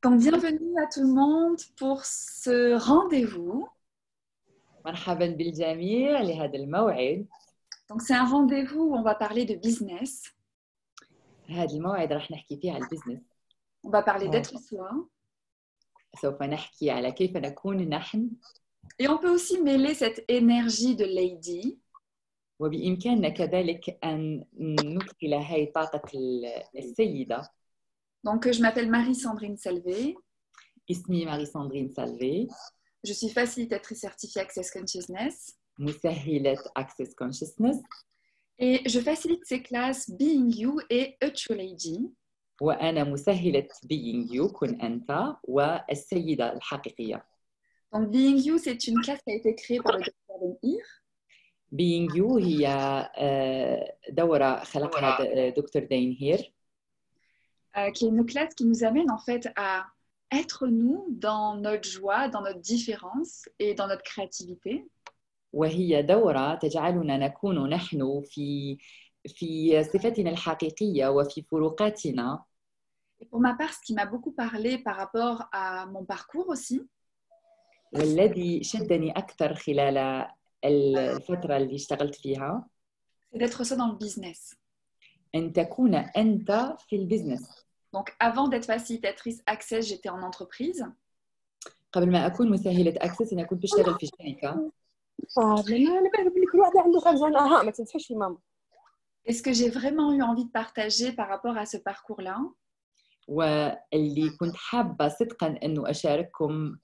Donc, bienvenue à tout le monde pour ce rendez-vous. مرحبا بالجميع لهذا الموعد. Donc, c'est un rendez-vous où on va parler de business. هذا الموعد راح نحكي فيه على البزنس. On va parler d'être soi. سوف نحكي على كيف نكون نحن. Et on peut aussi mêler cette énergie de lady. وبإمكاننا كذلك أن ندخل هاي طاقة السيدة. Donc, je m'appelle Marie-Sandrine Salvé. اسمي ماري ساندرين سالفي. Je suis facilitatrice certifiée Access Consciousness. مسهلة Access Consciousness. Et je facilite ces classes Being You et A True Lady. وأنا مسهلة Being You كن أنت والسيدة الحقيقية. Donc, Being You, c'est une classe qui a été créée par le Dr. Ben Hir. Being You هي دورة خلقها دكتور دين هير. Qui est une classe qui nous amène en fait à être nous dans notre joie, dans notre différence et dans notre créativité. وهي دورة تجعلنا نكون نحن في صفتنا الحقيقية وفي فروقاتنا. Et pour ma part, ce qui m'a beaucoup parlé par rapport à mon parcours aussi, والذي شدني أكثر خلال الفترة اللي اشتغلت فيها c'est d'être ça dans le business. أن تكون أنت في البزنس. Donc, avant d'être facilitatrice Access, j'étais en entreprise. قبل ما أكون مسهلة أكسس أنا كنت بشتغل في شركة. أنا بعرف إن كل واحد عنده خزانة ما تنساش ماما. Et ce que j'ai vraiment eu envie de partager par rapport à ce parcours-là, واللي كنت حابة صدقاً أنه أشارككم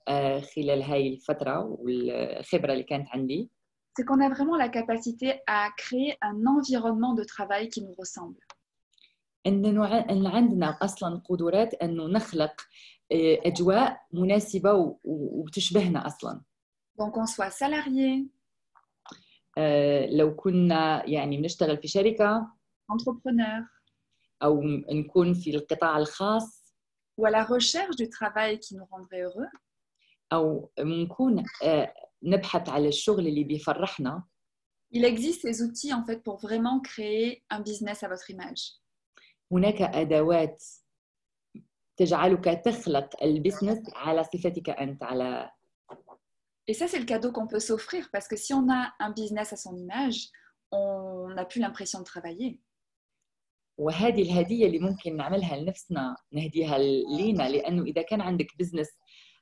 خلال هاي الفترة والخبرة اللي كانت عندي. c'est qu'on a vraiment la capacité à créer un environnement de travail qui nous ressemble. أن عندنا أصلاً قدرات أنه نخلق أجواء مناسبة وتشبهنا أصلاً. Donc, on soit salarié, لو كنا يعني بنشتغل في شركة entrepreneur, أو نكون في القطاع الخاص ou à la recherche du travail qui nous rendrait heureux, أو نكون نبحث على الشغل اللي بيفرحنا. il existe ces outils en fait pour vraiment créer un business à votre image. هناك أدوات تجعلك تخلق البزنس على صفتك أنت على. Et ça, c'est le cadeau qu'on peut s'offrir parce que si on a un business à son image, on n'a plus l'impression de travailler. وهذه الهدية اللي ممكن نعملها لنفسنا نهديها لينا، لأنه إذا كان عندك بزنس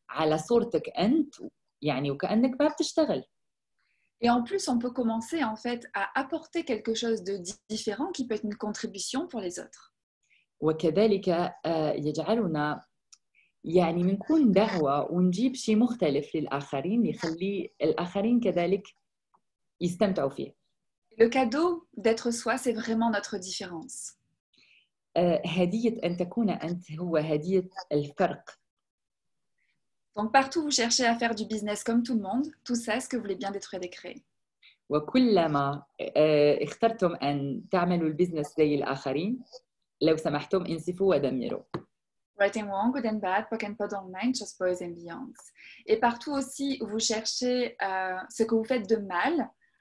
على صورتك أنت يعني وكأنك ما بتشتغل. Et en plus, on peut commencer en fait à apporter quelque chose de différent qui peut être une contribution pour les autres. وكذلك يجعلنا يعني منكون دعوة ونجيب شيء مختلف للآخرين يخلي الآخرين كذلك يستمتعوا فيه. Le cadeau d'être soi, c'est vraiment notre différence. هدية أن تكون أنت هو هدية الفرق. Donc partout où vous cherchez à faire du business comme tout le monde, tout ça, est-ce que vous voulez bien détruire et créer? وكلما اخترتم أن تعملوا البزنس زي الآخرين لو سمحتم انسفوا ودمروا. Right and wrong, good and bad, POC and POD online, just boys and beyonds. Et partout aussi où vous cherchez ce que vous faites de mal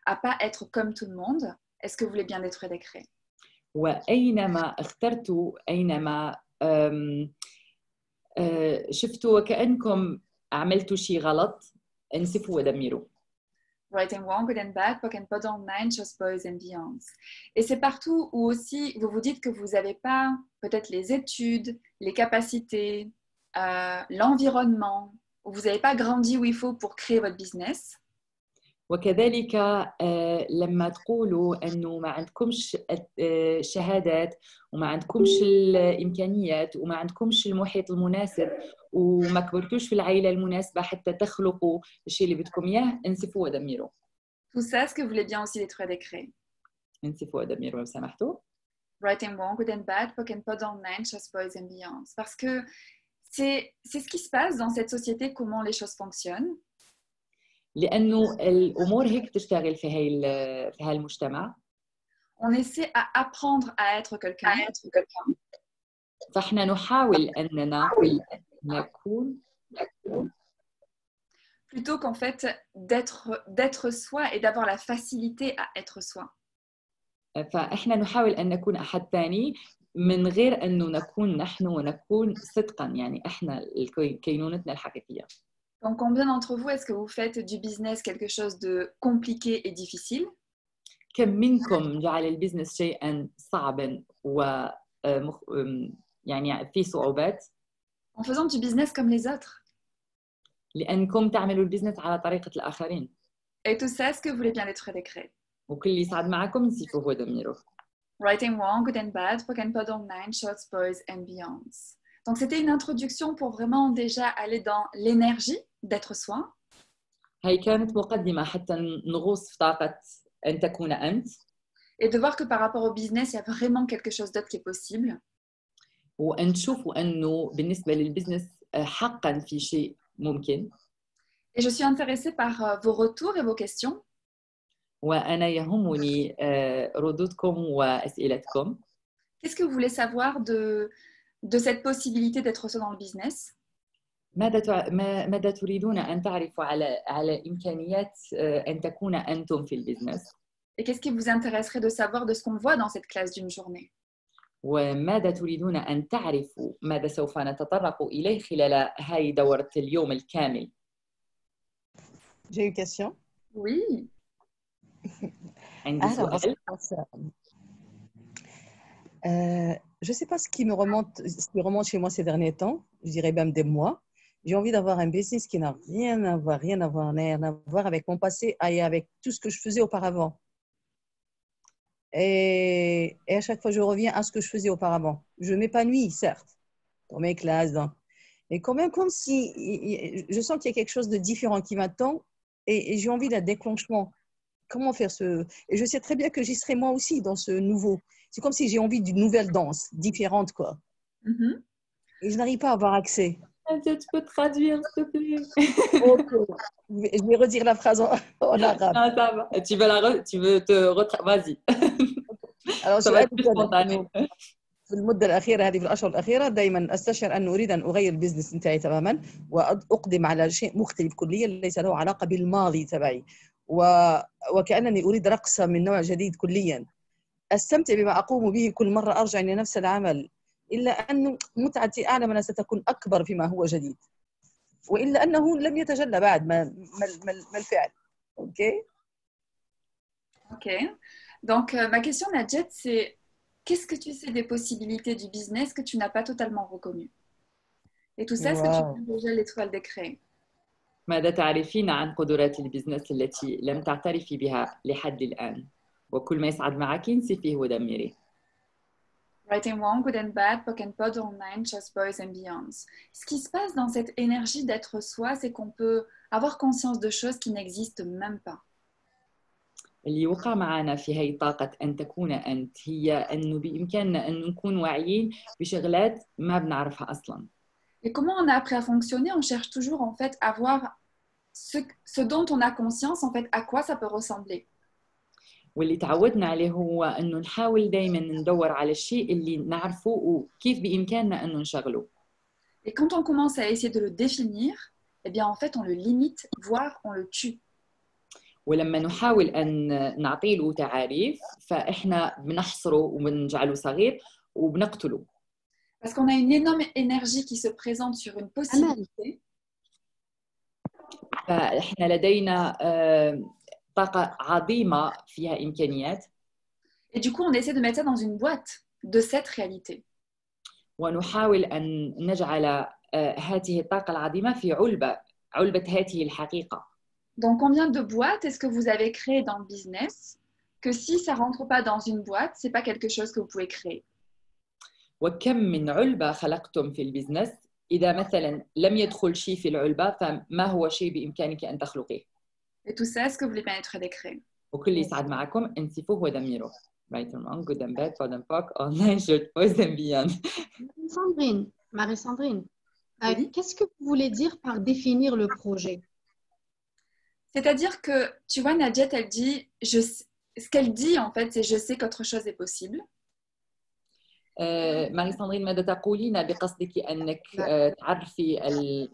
à pas être comme tout le monde, est-ce que vous voulez bien détruire et créer? وأينما اخترتوا أينما شفتوا وكأنكم عملتوا شيء غلط انسفوا ودمروا. Right and wrong, good and bad, POC and POD online, just boys and beyonds. Et c'est partout où aussi vous vous dites que vous n'avez pas peut-être les études, les capacités, l'environnement, où vous n'avez pas grandi où il faut pour créer votre business. وكذلك لما تقولوا أنه ما عندكمش شهادات وما عندكمش الإمكانيات وما عندكمش المحيط المناسب وما كبرتوش في العائلة المناسبة حتى تخلقوا الشيء اللي بدكم إياه انسفوا ودمروا. Tout ça, est-ce que vous voulez bien aussi détruire et créer? انسفوا ودمروا لو سمحتوا. Right and wrong, good and bad, POC and POD online, just boys and beyonds. Parce que c'est ce qui se passe dans cette société, comment les choses fonctionnent. لأنه الأمور هيك تشتغل في هاي المجتمع. On essaie à apprendre à être quelqu'un. فإحنا نحاول أننا نكون plutôt qu'en fait d'être soi et d'avoir la facilité à être soi. فإحنا نحاول أن نكون أحد ثاني من غير أنه نكون نحن ونكون صدقاً يعني إحنا كينونتنا الحقيقية. Donc, combien d'entre vous, est-ce que vous faites du business quelque chose de compliqué et difficile? كم منكم جعل البزنس شيئاً صعباً يعني في صعوبات؟ En faisant du business comme les autres. لأنكم تعملوا البزنس على طريقة الآخرين. Et tout ça, est-ce que vous voulez bien être décret? وكل اللي يساعد معكم نسيفوه ودمروه. Right and wrong, good and bad, broken and pod online, short spoils and beyonds. Donc, c'était une introduction pour vraiment déjà aller dans l'énergie d'être soi. هاي كانت مقدمة حتى نغوص في طاقة أن تكون أنت. Et de voir que par rapport au business, il y a vraiment quelque chose d'autre qui est possible. وأن تشوفوا أنه بالنسبة للبزنس حقاً في شيء ممكن. Et je suis intéressée par vos retours et vos questions. وأنا يهمني ردودكم وأسئلتكم. Qu'est-ce que vous voulez savoir de cette possibilité d'être soi dans le business? ماذا تريدون أن تعرفوا على إمكانيات أن تكون أنتم في البزنس؟ Et qu'est-ce qui vous intéresserait de savoir de ce qu'on voit dans cette classe d'une journée? وماذا تريدون أن تعرفوا ماذا سوف نتطرق إليه خلال هاي دورة اليوم الكامل؟ J'ai une question. Oui. عندي سؤال. Je ne sais pas ce qui remonte chez moi ces derniers temps, je dirais même des mois. J'ai envie d'avoir un business qui n'a rien à voir avec mon passé et avec tout ce que je faisais auparavant. Et à chaque fois, je reviens à ce que je faisais auparavant. Je m'épanouis, certes, dans mes classes, mais quand même comme si je sens qu'il y a quelque chose de différent qui m'attend et j'ai envie d'un déclenchement. Comment faire ce... Et je sais très bien que j'y serai moi aussi dans ce nouveau. C'est comme si j'ai envie d'une nouvelle danse, différente, quoi. Mm-hmm. Et je n'arrive pas à avoir accès. Tu peux traduire, s'il te plaît? Okay. Je vais redire la phrase en arabe. Non, ça va. Tu veux te vas-y. Alors, ça va être plus spontané. في المدة الأخيرة هذه في الأشهر الأخيرة دائما أستشعر أن أريد أن أغير البزنس نتاعي تماما وأقدم على شيء مختلف كليا ليس له علاقة بالماضي تبعي وكأنني أريد رقصة من نوع جديد كليا أستمتع بما أقوم به كل مرة أرجع إلى نفس العمل إلا أن متعتي أعلم أنها ستكون أكبر فيما هو جديد وإلا أنه لم يتجلى بعد ما الفعل. Ok. Donc, ma question, Nadjet, c'est qu'est-ce que tu sais des possibilités du business que tu n'as pas totalement reconnues? Et tout ça, est-ce que tu peux déjà l'étoile décret? ماذا تعرفين عن قدرات البزنس التي لم تعترفي بها لحد الآن؟ وكل ما يصعد معك انسفيه ودمريه. Right and wrong, good and bad, poke and pod, online, chess boys and beyonds. Ce qui se passe dans cette énergie d'être soi, c'est qu'on peut avoir conscience de choses qui n'existent même pas. اللي وقع معنا في هاي طاقة أن تكون أنت هي أنه بإمكاننا أن نكون واعيين بشغلات ما بنعرفها أصلاً. Et comment on a appris à fonctionner? On cherche toujours en fait à voir ce dont on a conscience, en fait, à quoi ça peut ressembler. واللي تعودنا عليه هو أنه نحاول دائما ندور على الشيء اللي نعرفه وكيف بإمكاننا أنه نشغله. Et quand on commence à essayer de le définir, eh bien en fait on le limite, voire on le tue. ولما نحاول أن نعطي له تعاريف فإحنا بنحصره وبنجعله صغير وبنقتله. Parce qu'on a une énorme énergie qui se présente sur une possibilité. فإحنا لدينا طاقة عظيمة فيها إمكانيات. Et du coup, on essaie de mettre ça dans une boîte de cette réalité. ونحاول أن نجعل هذه الطاقة العظيمة في علبة هذه الحقيقة. Donc, combien de boîtes est-ce que vous avez créé dans le business que si ça rentre pas dans une boîte, c'est pas quelque chose que vous pouvez créer? وكم من علبة خلقتم في البزنس إذا مثلا لم يدخل شيء في العلبة فما هو شيء بإمكانك أن تخلقيه. Et tout ça, est-ce que vous voulez bien être décret? وكل يسعد معكم انسفوه ودمروه. Right and wrong, good and bad, pod and poc, online, short boys and beyond. Marie-Sandrine, qu'est-ce que vous voulez dire par définir le projet? C'est-à-dire que, tu vois, Nadjet, elle dit, ce qu'elle dit en fait, c'est je sais qu'autre chose est possible. ماري ساندرين ماذا تقولين بقصدك أنك تعرفي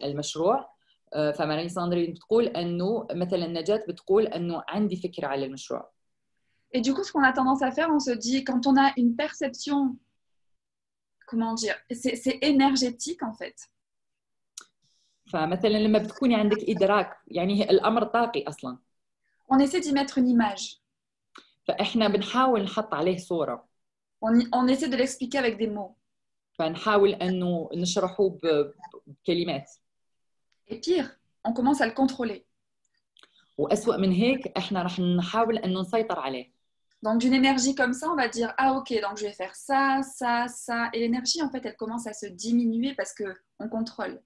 المشروع؟ فماري ساندرين بتقول أنه مثلا نجاة بتقول أنه عندي فكرة على المشروع. Et du coup, ce qu'on a tendance à faire, on se dit, quand on a une perception comment dire, c'est énergétique en fait. فمثلا لما بتكوني عندك إدراك يعني الأمر طاقي أصلا. On essaie d'y mettre une image. فإحنا بنحاول نحط عليه صورة. On essaie de l'expliquer avec des mots. فنحاول أنه نشرحه بكلمات. Et pire, on commence à le contrôler. وأسوأ من هيك إحنا رح نحاول أنه نسيطر عليه. Donc d'une énergie comme ça, on va dire ah ok, donc je vais faire ça, ça, ça, et l'énergie en fait elle commence à se diminuer parce que on contrôle.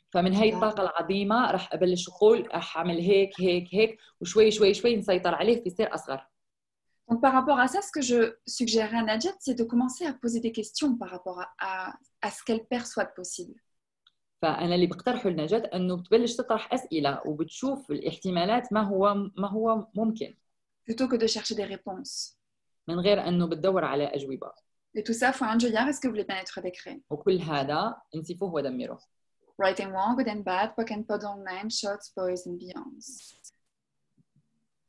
فمن هاي الطاقة العظيمة رح أبلش أقول رح أعمل هيك هيك هيك وشوي شوي شوي نسيطر عليه في يصير أصغر. Donc par rapport à ça, ce que je suggérerais à Nadjet, c'est de commencer à poser des questions par rapport à ce qu'elle perçoit de possible. فأنا اللي بقترحه لنجاة أنه بتبلش تطرح أسئلة وبتشوف الاحتمالات ما هو ممكن. Plutôt que de chercher des réponses. من غير أنه بتدور على أجوبة. Et tout ça, faut un Juliard, est-ce que vous voulez bien être décret? وكل هذا انسفوه ودمره. Right and wrong, good and bad, poke and pod online, shots, boys and beyonds.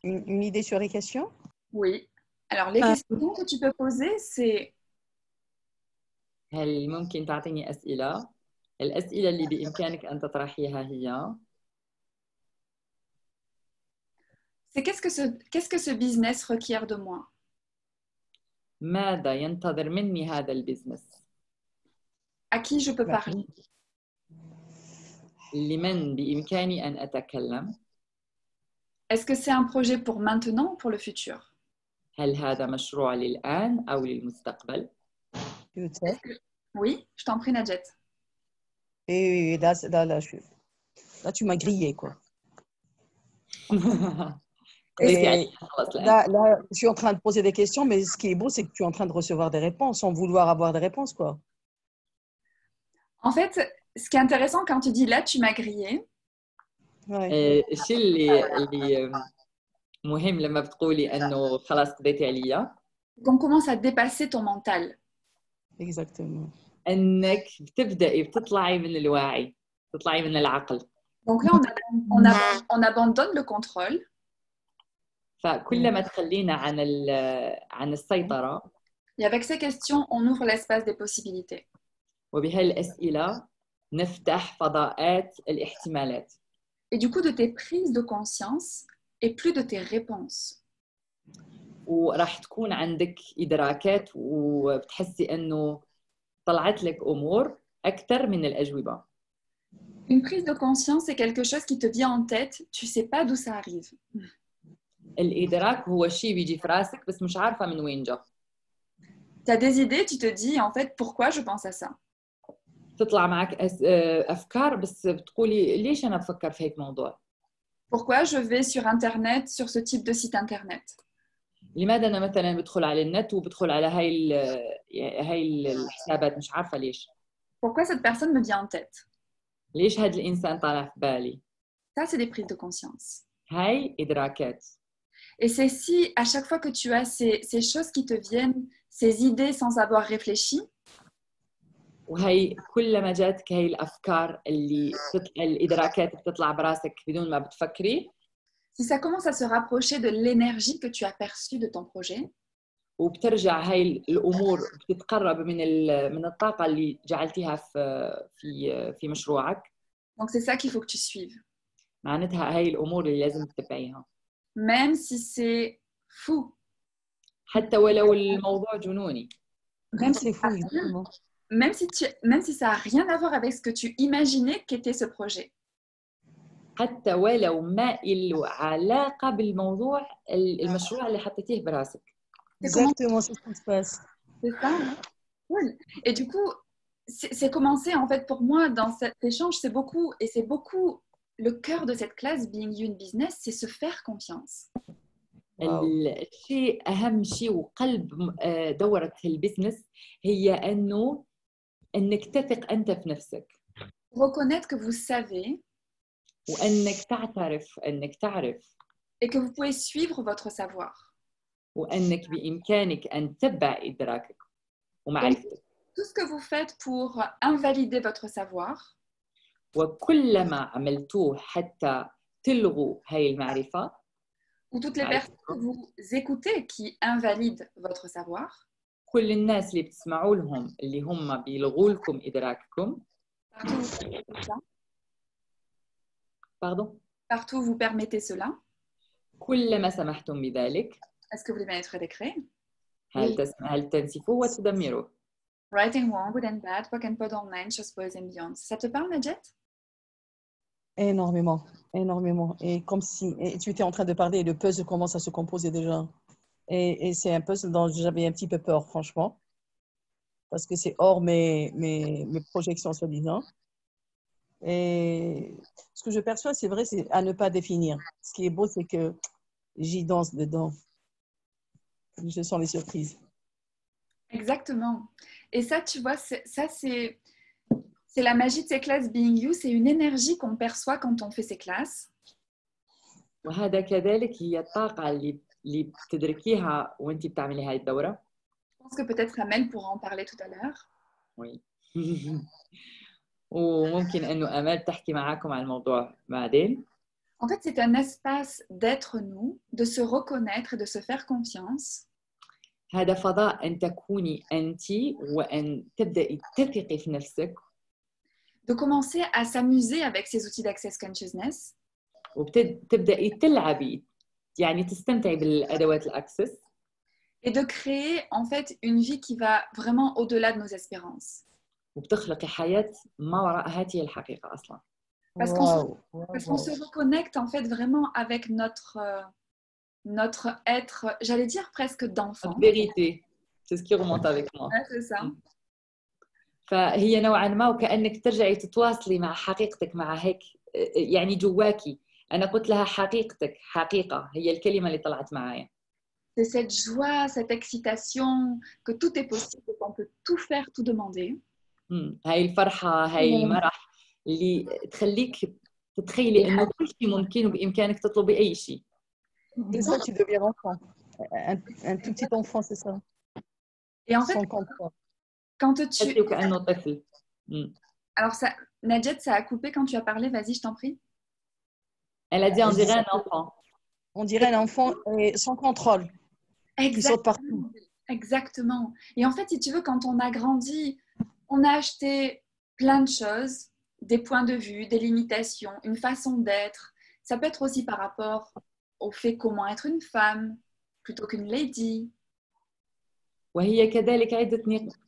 Une idée sur les questions? Oui. Alors, les questions que tu peux poser, c'est... هل ممكن تعطيني أسئلة؟ الأسئلة اللي بإمكانك أن تطرحيها هي C'est qu'est-ce que ce business requiert de moi? ماذا ينتظر مني هذا البزنس؟ À qui je peux parler? لمن بإمكاني أن أتكلم؟ Est-ce que c'est un projet pour maintenant ou pour le futur? هل هذا مشروع للآن أو للمستقبل؟ Oui, je t'en prie, Nadjet. Et là, tu m'as grillé, quoi. Là, je suis en train de poser des questions, mais ce qui est beau, c'est que tu es en train de recevoir des réponses, sans vouloir avoir des réponses, quoi. En fait, ce qui est intéressant quand tu dis là, tu m'as grillé. الشيء اللي مهم لما بتقولي انه خلاص قضيتي عليا. On commence à dépasser ton mental. Exactement. انك بتبدأي بتطلعي من الوعي، تطلعي من العقل. Donc là, on abandonne le contrôle. فكلما تخلينا عن السيطرة. Et avec ces questions, on ouvre l'espace des possibilités. وبهالأسئلة نفتح فضاءات الاحتمالات. Et du coup, de tes prises de conscience et plus de tes réponses. وراح تكون عندك إدراكات وبتحسي إنه طلعت لك أمور أكثر من الأجوبة. Une prise de conscience, c'est quelque chose qui te vient en tête, tu sais pas d'où ça arrive. الإدراك هو شيء بيجي في راسك بس مش عارفة من وين جا. Tu as des idées, tu te dis en fait pourquoi je pense à ça. تطلع معك أفكار بس بتقولي ليش أنا بفكر في هيك موضوع. Pourquoi je vais sur internet sur ce type de site internet. لماذا أنا مثلا بدخل على النت وبدخل على هاي الحسابات مش عارفة ليش. Pourquoi cette personne me vient en tête. ليش هذا الإنسان طالع في بالي. Ça c'est des prises de conscience. هاي إدراكات. Et c'est si à chaque fois que tu as ces choses qui te viennent, ces idées sans avoir réfléchi. وهي كلما جاتك هاي الأفكار الإدراكات بتطلع براسك بدون ما بتفكري. Si ça commence à se rapprocher de l'énergie que tu as perçue de ton projet. وبترجع هاي الأمور بتتقرب من الطاقة اللي جعلتيها في مشروعك. Donc c'est ça qu'il faut que tu suives. معناتها هاي الأمور اللي لازم تتبعيها. Même si c'est fou. حتى ولو الموضوع جنوني. Même si ça n'a rien à voir avec ce que tu imaginais qu'était ce projet. حتى ولو ما له علاقة بالموضوع المشروع اللي حطيتيه براسك. Exactement, c'est ce qui se passe. C'est ça. Cool. Et du coup, c'est commencé en fait pour moi dans cet échange, c'est beaucoup le cœur de cette classe Being You in Business, c'est se faire confiance. الشيء أهم شيء وقلب دورة البزنس هي أنك تثق أنت في نفسك. Reconnaître que vous savez. وأنك تعرف. Et que vous pouvez suivre votre savoir. وأنك بإمكانك أن تتبع إدراكك ومعرفتك. Tout ce que vous faites pour invalider votre savoir. وكلما عملتوه حتى تلغوا هاي المعرفة. Ou toutes les personnes que vous écoutez qui invalident votre savoir. كل الناس اللي بتسمعوا لهم اللي هم بيلغوا لكم إدراككم. Partout, Pardon. partout vous permettez cela. كلما سمحتم بذلك. Est-ce que vous voulez bien être décret? هل تنسفوه وتدمروه. Writing wrong, good and bad, poke and pod online, choses posées and beyond. Ça te parle, Najet? Énormément, énormément. Et comme si et tu étais en train de parler et le puzzle commence à se composer déjà. Et c'est un puzzle dont j'avais un petit peu peur, franchement, parce que c'est hors mes projections soi-disant. Et ce que je perçois, c'est vrai, c'est à ne pas définir. Ce qui est beau, c'est que j'y danse dedans. Je sens les surprises. Exactement. Et ça, tu vois, c'est la magie de ces classes Being You. C'est une énergie qu'on perçoit quand on fait ces classes. وهذا كذلك هي الطاقة اللي بتدركيها وانت بتعملي هاي الدورة. Je pense que peut-être Amel pourra en parler tout à l'heure. Oui. وممكن إنه أمال تحكي معاكم عن الموضوع بعدين. En fait, c'est un espace d'être nous, de se reconnaître et de se faire confiance. هذا فضاء أن تكوني أنت وأن تبدأي تثقي في نفسك. De commencer à s'amuser avec ces outils d'Access Consciousness. وتبدأي تلعبي يعني تستمتعي بالأدوات الأكسس. Et de créer en fait une vie qui va vraiment au-delà de nos espérances. وبتخلقي حياة ما وراء هذه الحقيقة أصلاً. Parce qu'on se reconnecte en fait vraiment avec notre être, j'allais dire presque d'enfant. Vérité, c'est ce qui remonte avec moi. Ouais, c'est ça. فهي نوعاً ما وكأنك ترجعي تتواصلي مع حقيقتك مع هيك يعني جواكي. أنا قلت لها حقيقتك حقيقة هي الكلمة اللي طلعت معايا. C'est cette joie, cette excitation que tout est possible, qu'on peut tout faire, tout demander. هاي الفرحة هاي المرح اللي تخليك تتخيلي إنه كل شيء ممكن وبإمكانك تطلبي أي شيء. C'est ça, tu deviens enfant. Un tout petit enfant, c'est ça. Et en fait, quand tu... وكأنه طفل. Alors, ça, Najet, ça a coupé quand tu as parlé. Vas-y, je t'en prie. Elle a dit on dirait un enfant. On dirait un enfant sans contrôle. Qui saute partout. Exactement. Et en fait, si tu veux, quand on a grandi, on a acheté plein de choses, des points de vue, des limitations, une façon d'être. Ça peut être aussi par rapport au fait comment être une femme plutôt qu'une lady. وهي كذلك عدة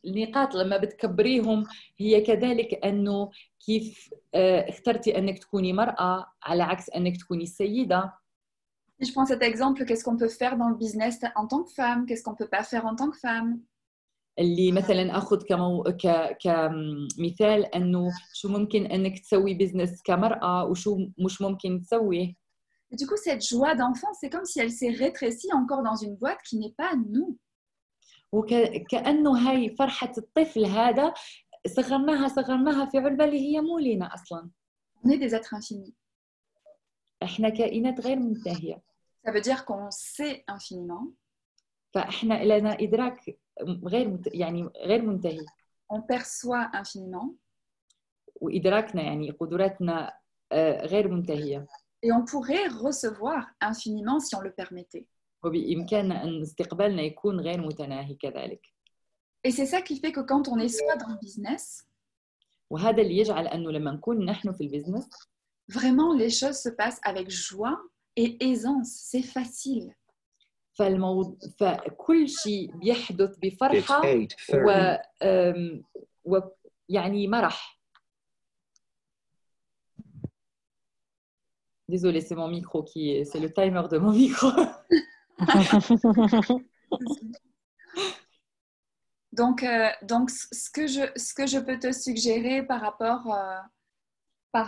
نقاط لما بتكبريهم هي كذلك أنه كيف اخترتي أنك تكوني مرأة على عكس أنك تكوني سيدة. Si je prends cet exemple, qu'est-ce qu'on peut faire dans le business en tant que femme? Qu'est-ce qu'on ne peut pas faire en tant que femme? اللي مثلا أخذ كمثال أنه شو ممكن أنك تسوي بزنس كمرأة وشو مش ممكن تسوي. Et du coup, cette joie d'enfant, c'est comme si elle s'est rétrécie encore dans une boîte qui n'est pas nous. وكأنه هاي فرحة الطفل هذا صغرناها في علبة اللي هي مو لينا أصلاً. On est des êtres infinis. إحنا كائنات غير منتهية. Ça veut dire qu'on sait infiniment. فإحنا لنا إدراك غير منتهي. On perçoit infiniment. وإدراكنا يعني قدراتنا غير منتهية. Et on pourrait recevoir infiniment si on le permettait. وبإمكاننا أن استقبالنا يكون غير متناهي كذلك. Et c'est ça qui fait que quand on est soi dans le business, وهذا اللي يجعل أنه لما نكون نحن في البزنس vraiment les choses se passent avec joie et aisance, c'est facile. فكل شيء بيحدث بفرحة ويعني مرح. Désolée, c'est mon micro c'est le timer de mon micro. Donc ce que je peux te suggérer par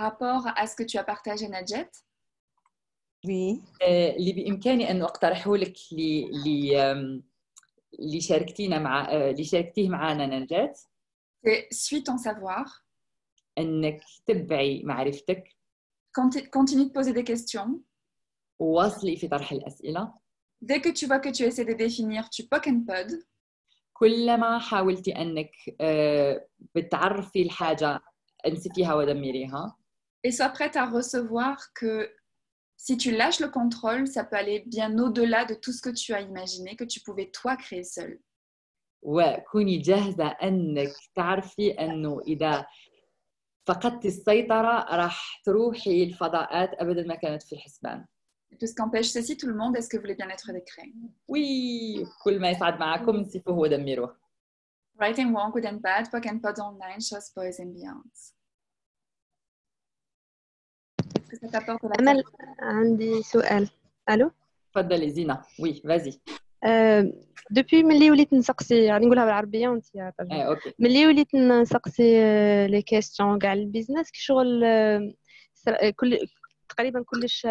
rapport à ce que tu as partagé, Najet. Oui. اللي بإمكاني أن أقترحه لك اللي شاركتيه معنا نجاة. C'est suis ton savoir. أنك تتبعي معرفتك. Continue de poser des questions. وواصلي في طرح الأسئلة. Dès que tu vois que tu essaies de définir, tu poke and pod. كلما حاولتي أنك بتعرفي الحاجة انسفيها ودمريها. Et sois prête à recevoir que si tu lâches le contrôle, ça peut aller bien au-delà de tout ce que tu as imaginé, que tu pouvais toi créer seul. وكوني جاهزة أنك تعرفي أنه إذا فقدتي السيطرة راح تروحي الفضاءات أبدا ما كانت في الحسبان. Tout ce qu'empêche ceci, tout le monde, est-ce que vous voulez bien être décret? وي كل ما يسعد معكم نسيفوه ودمروه. Right and wrong, good and bad, POC and POD online, choses, boys and beyond. Est-ce que ça t'apporte la أنا عندي سؤال. ألو؟ تفضلي زينة. وي فازي. دوبي ملي وليت نسقسي يعني نقولها بالعربية وانت ترجمي. اوكي. ملي وليت نسقسي لي كيستيون كاع البيزنس كي شغل تقريبا كلش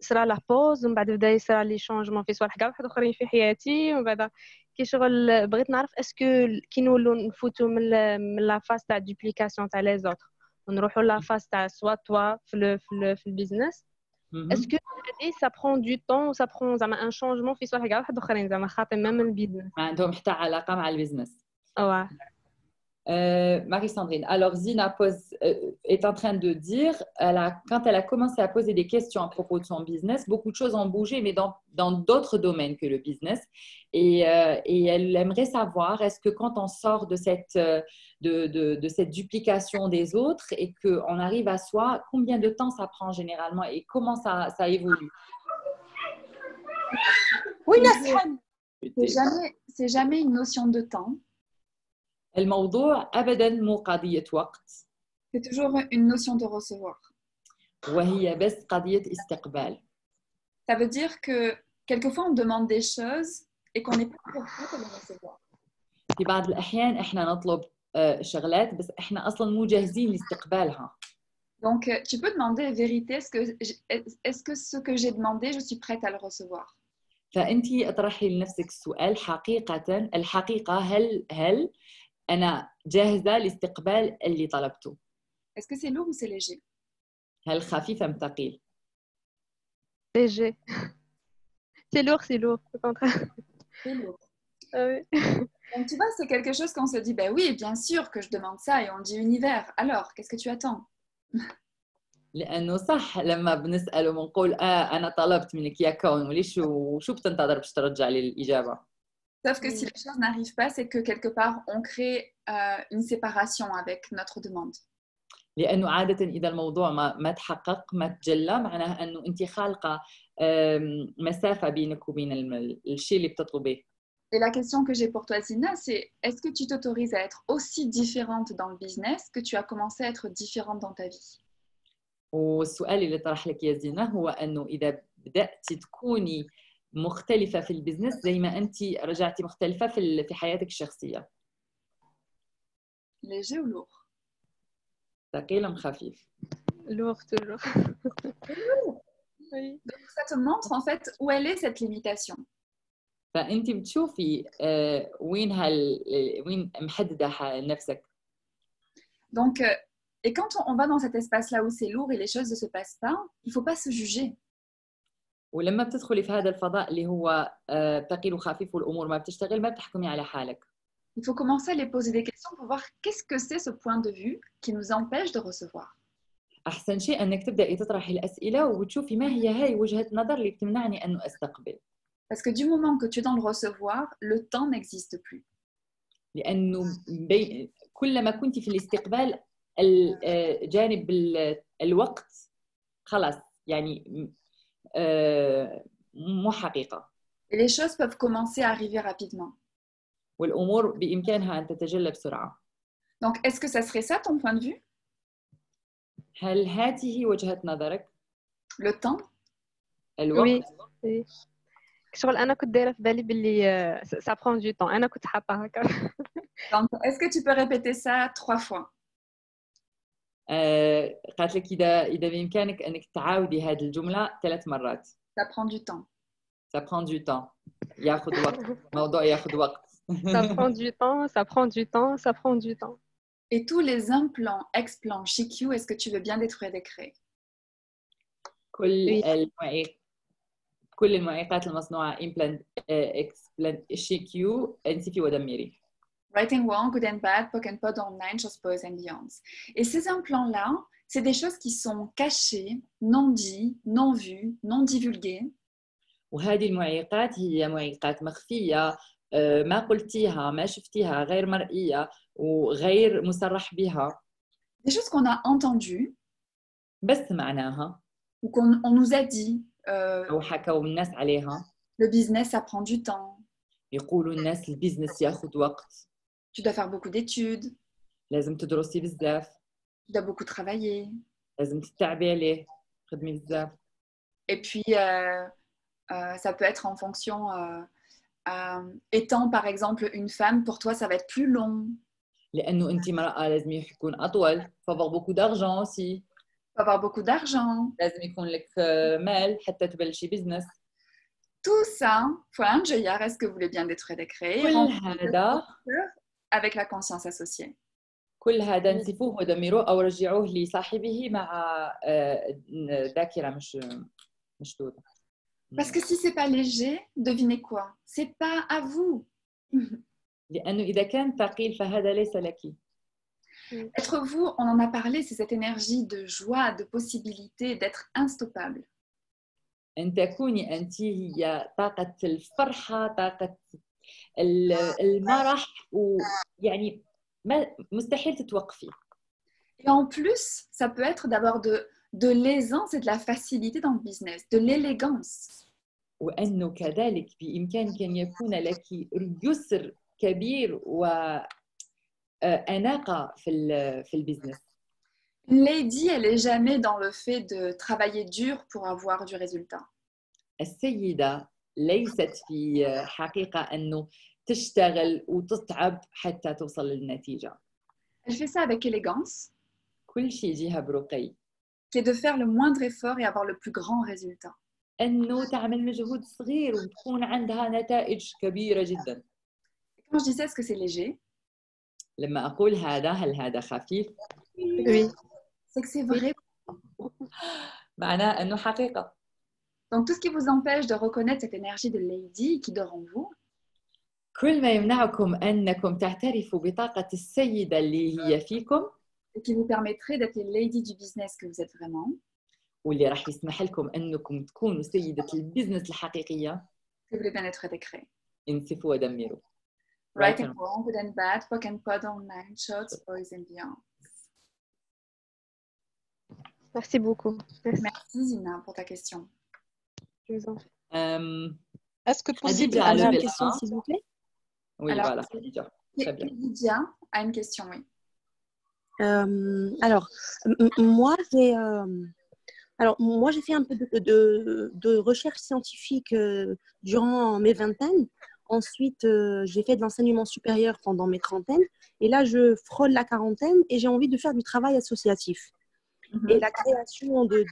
صرا لا بوز ومن بعد بدا يصرا لي شونجمون في صوالح كاع واحد اخرين في حياتي ومن بعد كي شغل بغيت نعرف اسكو كي نولوا نفوتوا من لا فاز تاع دوبليكاسيون تاع لي زوتر ونروحوا لا فاز تاع سوا توا في البيزنس اسكو هادي سا برون دو طون سا برون زعما ان شونجمون في صوالح كاع واحد اخرين زعما خاطر من البيزنس ما عندهم حتى علاقة مع البيزنس. واه Marie-Sandrine, alors Zina est en train de dire, quand elle a commencé à poser des questions à propos de son business, beaucoup de choses ont bougé, mais dans d'autres domaines que le business. Et elle aimerait savoir, est-ce que quand on sort de cette duplication des autres et qu'on arrive à soi, combien de temps ça prend généralement et comment ça évolue? Oui, c'est jamais une notion de temps. الموضوع أبداً مو قضية وقت. C'est toujours une notion de recevoir. وهي بس قضية استقبال. Ça veut dire que quelquefois on demande des choses et qu'on n'est pas prêt à les recevoir. في بعض الأحيان إحنا نطلب شغلات بس إحنا أصلاً مو جاهزين لاستقبالها. Donc tu peux demander vérité, est-ce que ce que j'ai demandé, je suis prête à le recevoir? فأنتي اطرحي لنفسك السؤال الحقيقة هل أنا جاهزة لاستقبال اللي طلبته؟ Est-ce que c'est lourd ou c'est léger? هل خفيف أم ثقيل؟ léger. C'est lourd, au contraire. C'est lourd. Oui. Donc tu vois, c'est quelque chose qu'on se dit, ben oui, bien sûr que je demande ça, et on dit univers. Alors, qu'est-ce que tu attends? لأنه صح لما بنسأل وبنقول أنا طلبت منك يا كون وليش شو بتنتظر باش ترجع لي الإجابة؟ Sauf que si les choses n'arrivent pas, c'est que quelque part, on crée une séparation avec notre demande. لأنه عادة إذا الموضوع ما تحقق ما تجلى معناها أنه أنت خالقة مسافة بينك وبين الشيء اللي بتطلبيه. Et la question que j'ai pour toi, Zina, c'est est-ce que tu t'autorises à être aussi différente dans le business que tu as commencé à être différente dans ta vie? والسؤال اللي طرح لك يا زينة هو أنه إذا بدأتي تكوني مختلفة في البزنس زي ما أنت رجعتي مختلفة في حياتك الشخصية. Léger ou lourd? ثقيل أم خفيف؟ Lourd toujours. Oui. Donc ça te montre en fait où elle est cette limitation. فأنت بتشوفي وين محددة نفسك. Donc et quand on va dans cet espace-là où c'est lourd et les choses ne se passent pas, il ne faut pas se juger. ولما بتدخلي في هذا الفضاء اللي هو ثقيل وخفيف والأمور ما بتشتغل ما بتحكمي على حالك. Il faut commencer à les poser des questions pour voir qu'est-ce que c'est ce point de vue qui nous empêche de recevoir. أحسن شيء أنك تبدأي تطرحي الأسئلة وتشوفي ما هي هاي وجهة النظر اللي بتمنعني أنه أستقبل. Parce que du moment que tu es dans le recevoir, le temps n'existe plus. لأنه كلما كنت في الاستقبال جانب الوقت خلاص يعني مو حقيقة. Et les choses peuvent commencer à arriver rapidement. والأمور بإمكانها أن تتجلى بسرعة. Donc, est-ce que ça serait ça ton point de vue? هل هذه وجهة نظرك؟ Le temps? الوقت؟ Oui. شغل أنا كنت دايرة في بالي باللي ça prend du temps. أنا كنت حاطة هكا. Donc, est-ce que tu peux répéter ça 3 fois? قالت لك إذا بإمكانك أنك تعاودي هذه الجملة 3 مرات. Ça prend du temps. Ça prend du temps. ياخذ وقت. الموضوع ياخذ وقت. Ça prend du temps, ça prend du temps, ça prend du temps. Et tous les implants, explants, chez Q, est-ce que tu veux bien détruire des craies? كل المعيقات المصنوعة implant explant chez Q انسفي ودمري. Right and wrong, good and bad, POC and POD online, choses, pose and beyond. Et ces implants-là, c'est des choses qui sont cachées, non dites, non vues, non divulguées. وهذه المعيقات هي معيقات مخفية ما قلتيها ما شفتيها غير مرئية وغير مصرح بها des choses qu'on a entendues بس معناها ou qu'on nous a dit. أو حكوا الناس عليها Le business, ça prend du temps. يقولوا الناس البيزنس ياخد وقت Tu dois faire beaucoup d'études. لازم تدرسي بزاف Tu dois beaucoup travailler. لازم تتعبي عليه تخدمي بزاف Et puis, ça peut être en fonction. Étant par exemple une femme, pour toi, ça va être plus long. لأنه أنت امرأة لازم يكون أطول faut avoir beaucoup d'argent aussi Tu vas avoir beaucoup d'argent. لازم يكون لك مال حتى تبلشي بزنس Tout ça, Fouane Jeyar, est-ce que vous voulez bien détruire et créer كل هذا avec la conscience associée? كل هذا نسفوه ودمروه أو رجعوه لصاحبه مع ذاكرة مش مشدودة. Parce que si c'est pas léger, devinez quoi? C'est pas à vous. لأنه إذا كان ثقيل فهذا ليس لك. Être vous, on en a parlé, c'est cette énergie de joie, de possibilité, d'être instoppable. أن تكوني أنت هي طاقة الفرحة طاقة المرح ويعني مستحيل تتوقفي. Et en plus, ça peut être d'avoir de l'aisance et de la facilité dans le business, de l'élégance. وأنه كذلك بإمكانك أن يكون لك يسر كبير وأناقة في البيزنس. Une lady, elle n'est jamais dans le fait de travailler dur pour avoir du résultat. السيدة ليست في حقيقة أنه تشتغل وتتعب حتى توصل للنتيجة. Elle fait ça avec élégance. كل شيء يجيها برقي. Qui est de faire le moindre effort et avoir le plus grand résultat. أنه تعمل مجهود صغير وتكون عندها نتائج كبيرة جدا. Quand je dis ça, est-ce que c'est léger? لما أقول هذا هل هذا خفيف؟ Oui. C'est que c'est vrai. معناه أنه حقيقة. Donc tout ce qui vous empêche de reconnaître cette énergie de lady qui dort en vous. كل ما يمنعكم أنكم تعترفوا بطاقة السيدة اللي هي فيكم. Et qui vous permettrait d'être les ladies du business que vous êtes vraiment. واللي راح يسمح لكم أنكم تكونوا سيدة البيزنس الحقيقية. Que vous voulez bien être décret. انسفوا ودمروا. Right and wrong, good and bad, POC and POD online, shots, boys and beyond. Merci beaucoup. Merci Zina pour ta question. Je vous en prie. Est-ce que possible Khadija a une levé question, la main. s'il vous plaît? Oui, Alors, voilà. Très bien. Lydia a une question, oui. Alors, moi, j'ai fait un peu de recherche scientifique durant mes vingtaines. Ensuite, j'ai fait de l'enseignement supérieur pendant mes trentaines. Et là, je frôle la quarantaine et j'ai envie de faire du travail associatif. Et la création de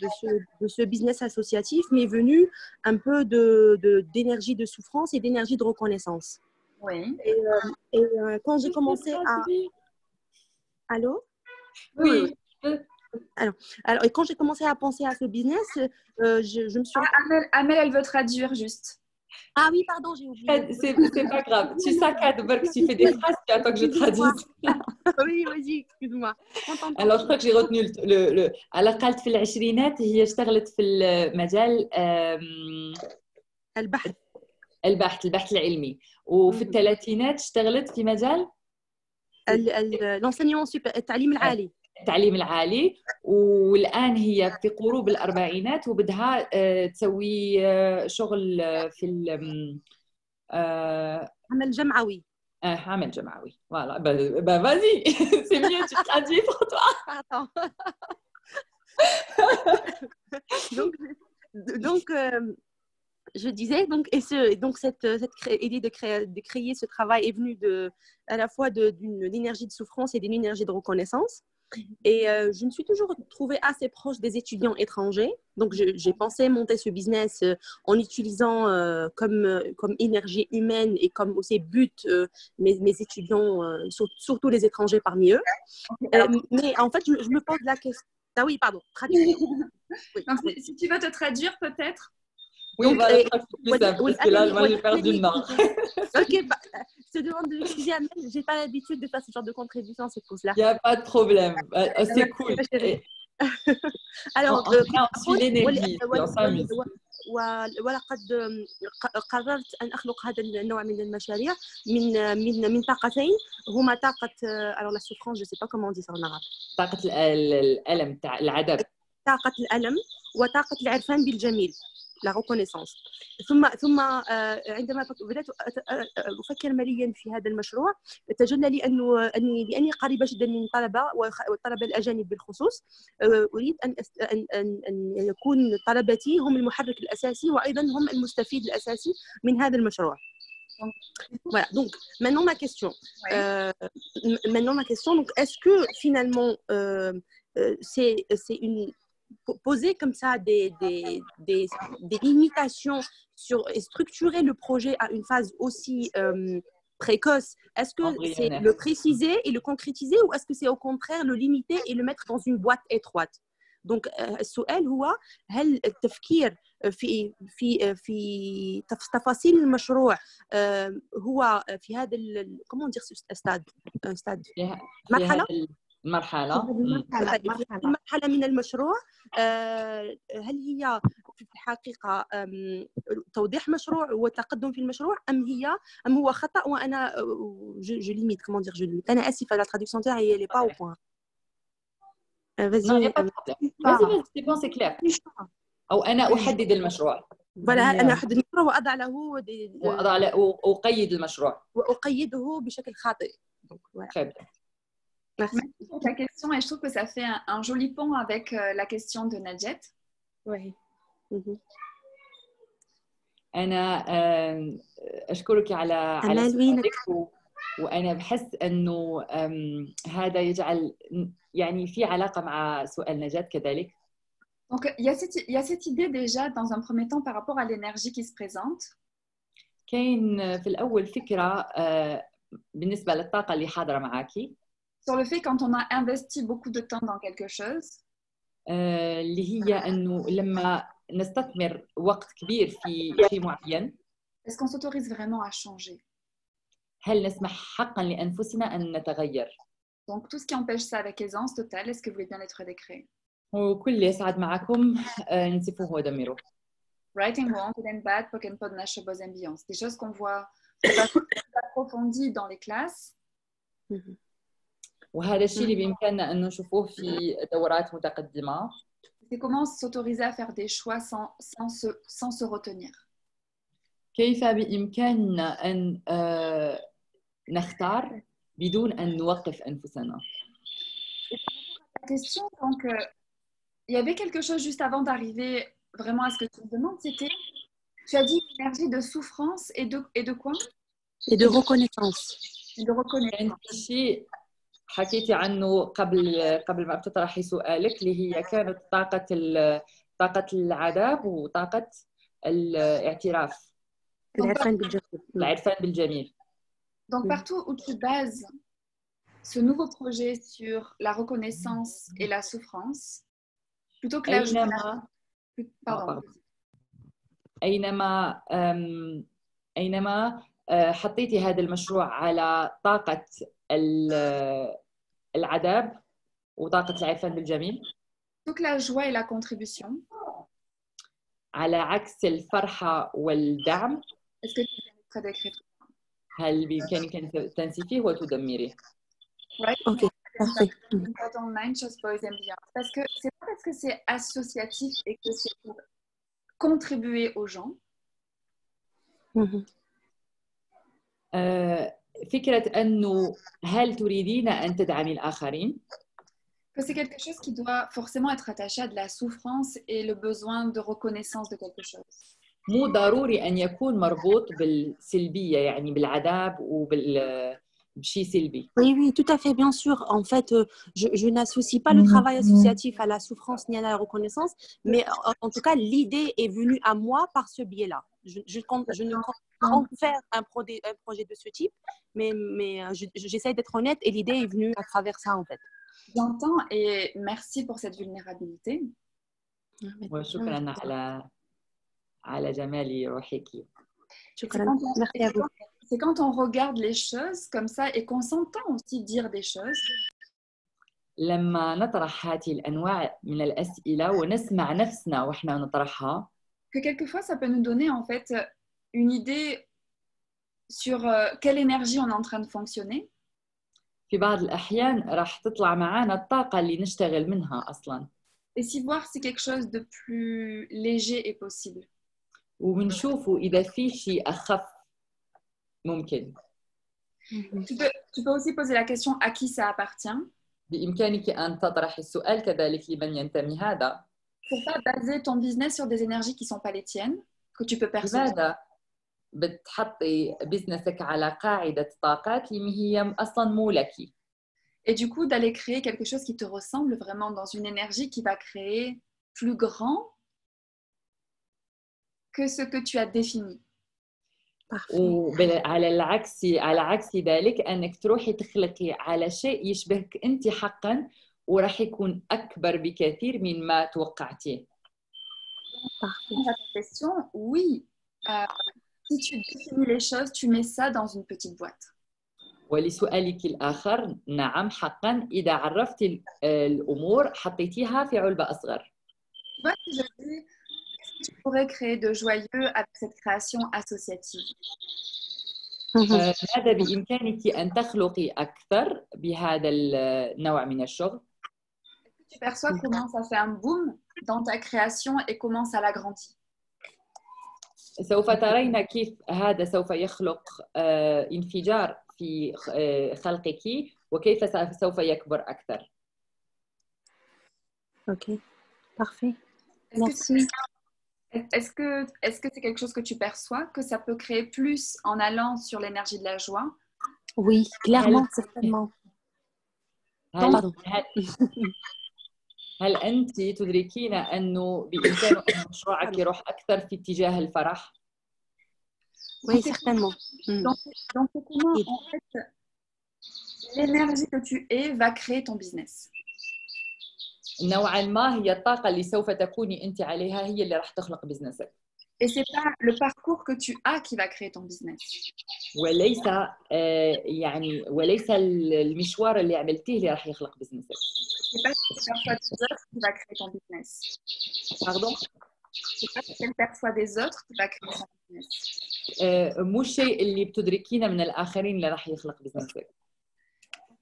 ce business associatif m'est venue un peu d'énergie de souffrance et d'énergie de reconnaissance. Oui. Et quand j'ai commencé à... Allô? Oui. Alors, et quand j'ai commencé à penser à ce business, je me suis... Amel, elle veut traduire juste. Ah oui, pardon, j'ai oublié. C'est pas grave. Tu saccades, tu fais des phrases, tu attends que je traduise. Oui, vas-y, excuse-moi. Alors, je crois que j'ai retenu على الأقل في العشرينات هي اشتغلت في المجال البحث العلمي وفي الثلاثينات اشتغلت في مجال l'enseignement supérieur التعليم العالي والآن هي في قروب الأربعينات وبدها تسوي شغل في عمل جمعوي عمل جمعوي voilà bah vas-y c'est mieux tu traduis pour toi. Attends. donc je disais cette idée de créer ce travail est venue à la fois d'une énergie de souffrance et d'une énergie de reconnaissance. Et je me suis toujours trouvée assez proche des étudiants étrangers. Donc, j'ai pensé monter ce business en utilisant comme énergie humaine et comme aussi but mes étudiants, surtout les étrangers parmi eux. Mais en fait, je me pose la question. Ah oui, pardon. Traduire. Oui. Donc, si tu veux te traduire, peut-être. Oui, donc, voilà, plus simple, parce que là, moi, j'ai perdu une main. Ok, je te demande de m'excuser, Amel, j'ai pas l'habitude de faire ce genre de contribution, c'est pour cela. Il n'y a pas de problème, c'est cool. Alors, on suit l'énergie, on s'amuse. ولقد قررت أن أخلق هذا النوع من المشاريع من طاقتين هما طاقة alors la souffrance je sais pas comment on dit ça en arabe طاقة الألم تاع العذاب طاقة الألم وطاقة العرفان بالجميل la reconnaissance ثم عندما بدأت أفكر مليا في هذا المشروع تجلى لي لأني قريبة جدا من الطلبة والطلبة الأجانب بالخصوص أريد أن يكون طلبتي هم المحرك الأساسي وأيضا هم المستفيد الأساسي من هذا المشروع. Voilà, donc maintenant ma question. Donc, est-ce que finalement c'est une poser comme ça des limitations et structurer le projet à une phase aussi précoce, est-ce que c'est le préciser et le concrétiser ou est-ce que c'est au contraire le limiter et le mettre dans une boîte étroite? Donc السؤال هو هل التفكير في تفاصيل المشروع هو في هذا comment dire stade مرحلة من المشروع هل هي في الحقيقة توضيح مشروع وتقدم في المشروع أم هو خطأ وأنا je limite comment dire je limite أنا آسفة la traduction تاعي elle est pas au point vas-y c'est bon c'est clair أو أنا أحدد المشروع voilà أنا أحدد المشروع وأضع له أقيد المشروع وأقيده بشكل خاطئ. Merci pour ta question et je trouve que ça fait un joli pont avec la question de Nadjet. Oui. أنا أشكرك على سؤالك وأنا بحس أنه هذا يجعل يعني في علاقة مع سؤال نجاة كذلك. Donc il y a cette idée déjà dans un premier temps par rapport à l'énergie qui se présente. كاين في الأول فكرة بالنسبة للطاقة اللي حاضرة معاكي. Sur le fait quand on a investi beaucoup de temps dans quelque chose. اللي هي أنه لما نستثمر وقت كبير في شيء معين. Est-ce qu'on s'autorise vraiment à changer? هل نسمح حقا لأنفسنا أن نتغير؟ Donc tout ce qui empêche ça avec aisance totale, est-ce que vous voulez bien lettre décret? وكل يسعد معكم نسفوه ودمروه. Writing wrong, then bad, poken pod nash ambiance. Des choses qu'on voit approfondies dans les classes. وهذا الشيء اللي بإمكاننا أن نشوفوه في دورات متقدمة. C'est comment s'autoriser à faire des choix sans se retenir. كيف بإمكاننا أن نختار بدون أن نوقف أنفسنا. La question, donc, il y avait quelque chose juste avant d'arriver vraiment à ce que tu me demandes, c'était, tu as dit énergie de souffrance et de quoi? Et de reconnaissance. Et de reconnaissance. حكيتي عنه قبل ما بتطرحي سؤالك اللي هي كانت طاقة العذاب وطاقة الاعتراف. العرفان بالجميل. Donc partout où tu bases ce nouveau projet sur la reconnaissance et la souffrance, plutôt que la joie. Pardon. أينما حطيتي هذا المشروع على طاقة العذاب وطاقة العرفان بالجميل. Plutôt que la joie et la contribution. على عكس الفرحة والدعم. Est-ce que tu peux très décrire? هل بإمكانك أن تنسفيه وتدمريه؟ Ok. Parce que c'est pas parce que c'est associatif et que c'est pour contribuer aux gens. فكرة أنه هل تريدين أن تدعمي الآخرين؟ Que c'est quelque chose qui doit forcément être attaché à de la souffrance et le besoin de reconnaissance de quelque chose. مو ضروري أن يكون مربوط بالسلبية يعني بالعذاب بشيء سلبي. Oui, tout à fait, bien sûr. En fait, je n'associe pas le travail associatif à la souffrance ni à la reconnaissance, mais en tout cas, l'idée est venue à moi par ce biais-là. Je ne compte pas faire un projet de ce type, mais j'essaie d'être honnête et l'idée est venue à travers ça, en fait. J'entends et merci pour cette vulnérabilité. وشكرا على جمال روحك. Merci à vous. C'est quand on regarde les choses comme ça et qu'on s'entend aussi dire des choses. لما نطرح هذه الأنواع من الأسئلة ونسمع نفسنا وإحنا نطرحها. que quelquefois, ça peut nous donner en fait une idée sur quelle énergie on est en train de fonctionner. في بعض الأحيان راح تطلع معانا الطاقة اللي نشتغل منها أصلاً. Et si voir si quelque chose de plus léger est possible. وبنشوفوا إذا في شيء أخف ممكن. Tu peux aussi poser la question à qui ça appartient. بإمكانك أن تطرح السؤال كذلك لمن ينتمي هذا. Pour pas baser ton business sur des énergies qui sont pas les tiennes, que tu peux percevoir. لماذا بتحطي بزنسك على قاعدة طاقات اللي هي أصلاً مو لك؟ Et du coup, d'aller créer quelque chose qui te ressemble vraiment dans une énergie qui va créer plus grand que ce que tu as défini. وعلى عكس ذلك أنك تروحي تخلقي على شيء يشبهك أنت حقاً وراح يكون أكبر بكثير من ما توقعتيه. Pour ta question, oui. Si tu définis les choses, tu mets ça dans une petite boîte. ولسؤالك الآخر نعم حقاً إذا عرفت الأمور حطيتيها في علبة أصغر. Je dis, tu pourrais créer de joyeux avec cette création associative. هذا بإمكانك أن تخلقي أكثر بهذا النوع من الشغل. Tu perçois comment ça fait un boom dans ta création et comment ça l'agrandit. سوف ترين كيف هذا سوف يخلق انفجار في خلقك وكيف سوف يكبر أكثر. Ok, parfait. Merci. Est-ce que c'est quelque chose que tu perçois, que ça peut créer plus en allant sur l'énergie de la joie? Oui, clairement, certainement. هل أنت تدركين أنه بإمكانه أن مشروعك يروح أكثر في اتجاه الفرح؟ Oui, certainement. Donc comment en fait l'énergie que tu es va créer ton business? نوعا ما هي الطاقة اللي سوف تكوني أنت عليها هي اللي راح تخلق بزنسك. Et c'est pas le parcours que tu as qui va créer ton business. وليس المشوار اللي عملتيه اللي راح يخلق بزنسك. C'est pas ce que tu perçois des autres qui va créer ton business. Pardon? C'est pas ce que tu perçois des autres qui va créer ton business. مو الشيء اللي بتدركينه من الآخرين اللي راح يخلق بزنسك.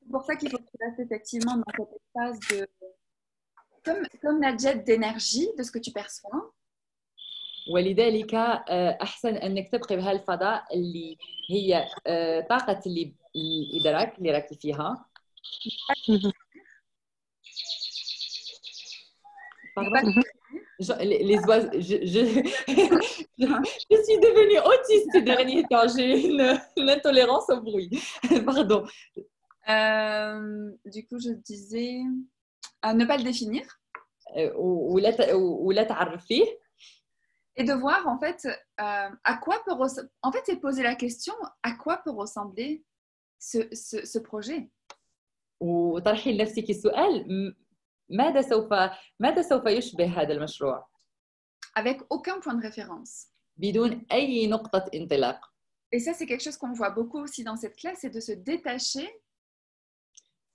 C'est pour ça qu'il faut que tu restes effectivement dans cet espace de comme la jet d'énergie de ce que tu perçois. ولذلك أحسن أنك تبقي بهالفضاء اللي هي طاقة الإدراك اللي راكي فيها. Les oiseaux, je suis devenue autiste ces derniers temps. J'ai une intolérance au bruit. Pardon. Du coup, je disais ne pas le définir. ولا تعرفيه. Et de voir en fait à quoi peut en fait c'est poser la question à quoi peut ressembler ce projet. وطرحي لنفسك السؤال ماذا سوف يشبه هذا المشروع؟ Avec aucun point de référence. بدون أي نقطة انطلاق. Et ça c'est quelque chose qu'on voit beaucoup aussi dans cette classe, c'est de se détacher.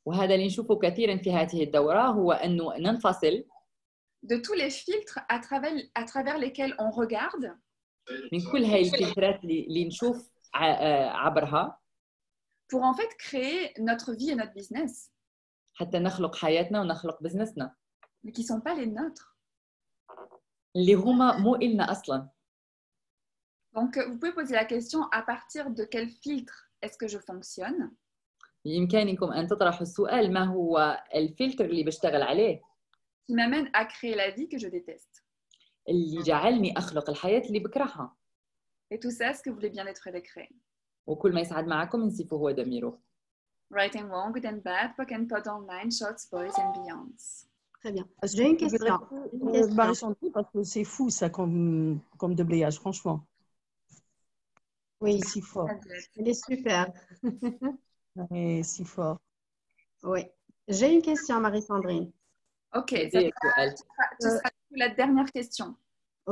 وهذا اللي نشوفه كثيرا في هذه الدورة هو أنه ننفصل de tous les filtres à travers lesquels on regarde. من كل هاي الفلترات اللي نشوف عبرها. Pour en fait créer notre vie et notre business. حتى نخلق حياتنا ونخلق بزنسنا. Mais qui sont pas les nôtres. اللي هما مو إلنا أصلاً. Donc vous pouvez poser la question à partir de quel filtre est-ce que je fonctionne? بإمكانكم أن تطرحوا السؤال ما هو الفلتر اللي بشتغل عليه. Qui m'amène à créer la vie que je déteste. اللي جعلني أخلق الحياة اللي بكرهها. Et tout ça, ce que vous voulez bien être décret. وكل ما يسعد معكم نسيفوه ودميروه. Right and wrong, good and bad, POC and POD online, shorts, boys and beyonds. Très bien. J'ai une question. Marie-Chantal, parce que c'est fou ça comme déblayage, franchement. Oui, c'est si fort. Elle est super. Et si fort. Oui. J'ai une question, Marie-Sandrine. Ok, ce sera la dernière question.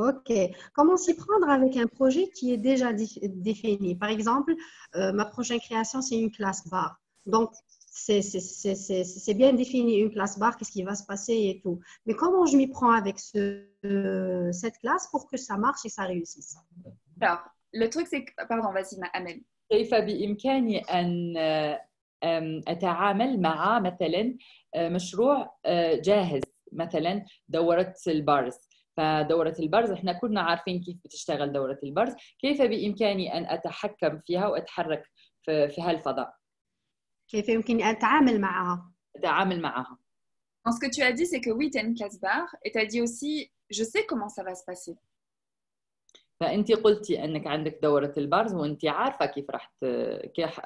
Ok. Comment s'y prendre avec un projet qui est déjà défini? Par exemple, ma prochaine création, c'est une classe bar. Donc, c'est bien défini une classe bar, qu'est-ce qui va se passer et tout. Mais comment je m'y prends avec cette classe pour que ça marche et ça réussisse? Alors, le truc, c'est que... Pardon, vas-y, Amel. كيف بإمكاني أن أتعامل مع مثلا مشروع جاهز، مثلا دورة البارز. فدورة البرز احنا كنا عارفين كيف بتشتغل دورة البرز، كيف بإمكاني أن أتحكم فيها وأتحرك في هالفضاء؟ كيف يمكنني أتعامل معها؟ أتعامل معها. Donc, ce que tu as dit, c'est que oui, tu as une classe bar et tu as dit aussi, je sais comment ça va se passer. فأنت قلتي أنك عندك دورة البرز وأنت عارفة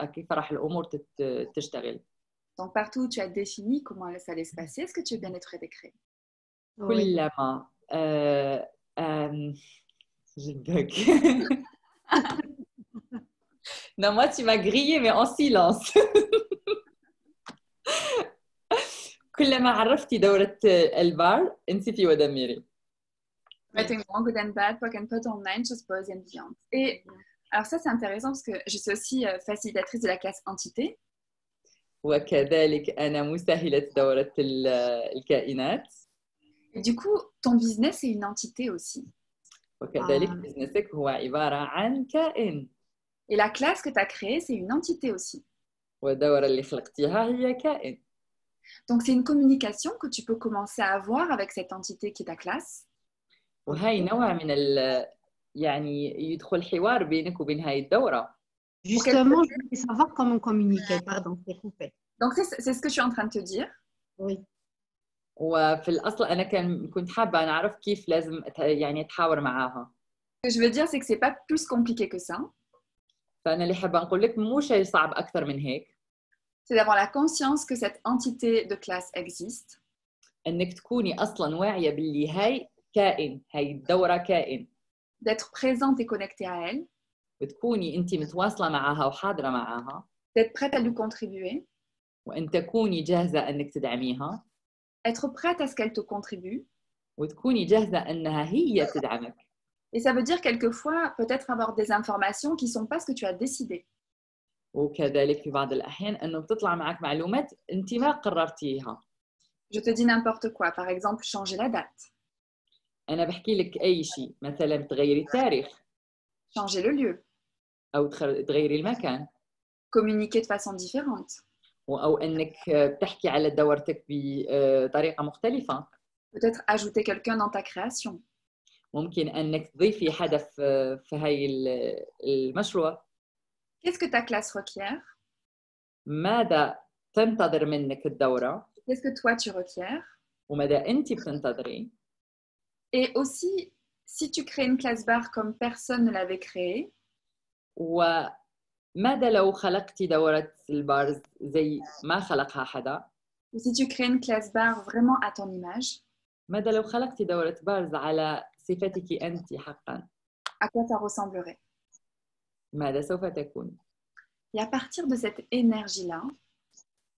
كيف راح الأمور تشتغل. Donc, partout où tu as défini comment ça allait se passer, est-ce que tu veux bien être décret? كلما je bug. Non, moi, tu m'as grillé, mais en silence. كلما عرفتي دورة البار انسفي ودمري. Mettez moi good and bad, pock and pot online, chose pose and beyond. Et alors ça, c'est intéressant parce que je suis aussi facilitatrice de la classe entité. وكذلك أنا مسهلة دورة الكائنات. Et du coup, ton business, c'est une entité aussi. وكذلك بزنسك هو عبارة عن كائن. Et la classe que tu as créée, c'est une entité aussi. والدورة اللي خلقتيها هي كائن. Donc, c'est une communication que tu peux commencer à avoir avec cette entité qui est ta classe. وهي نوع من يعني يدخل حوار بينك وبين هاي الدورة. Justement, je voulais savoir comment communiquer. Pardon, c'est coupé. Donc, c'est ce que je suis en train de te dire. Oui. وفي الأصل أنا كنت حابة نعرف كيف لازم يعني أتحاور معاها. Ce que je veux dire, c'est que c'est pas plus compliqué que ça. فأنا اللي حابة نقول لك مو شيء صعب أكثر من هيك. C'est d'avoir la conscience que cette entité de classe existe. إنك تكوني أصلاً واعية باللي هاي كائن، هاي الدورة كائن. D'être présente et connectée à elle. وتكوني أنت متواصلة معها وحاضرة معها. D'être prête à lui contribuer. وأن تكوني جاهزة أنك تدعميها. Être prête à ce qu'elle te contribue. وتكوني جاهزة أنها هي تدعمك. Et ça veut dire quelquefois peut-être avoir des informations qui ne sont pas ce que tu as décidé. وكذلك في بعض الأحيان أنه بتطلع معك معلومات أنت ما قررتيها. Je te dis n'importe quoi. Par exemple, changer la date. أنا بحكي لك أي شيء، مثلا تغيري التاريخ. Changer le lieu. أو تغيري المكان. Communiquer de façon différente. أو أنك بتحكي على دورتك بطريقة مختلفة. Peut-être ajouter quelqu'un dans ta création. ممكن أنك تضيفي حدا في هاي المشروع. Qu'est-ce que ta classe requiert? ماذا تنتظر منك الدورة؟ Qu'est-ce que toi tu requiers? وماذا أنت بتنتظري؟ Et aussi, si tu crées une classe bar comme personne ne l'avait créée. وماذا لو خلقتي دورة البارز زي ما خلقها حدا؟ Ou si tu crées une classe bar vraiment à ton image. ماذا لو خلقتي دورة بارز على صفتك أنت حقاً؟ À quoi ça ressemblerait? ماذا سوف تكون؟ Et à partir de cette énergie-là,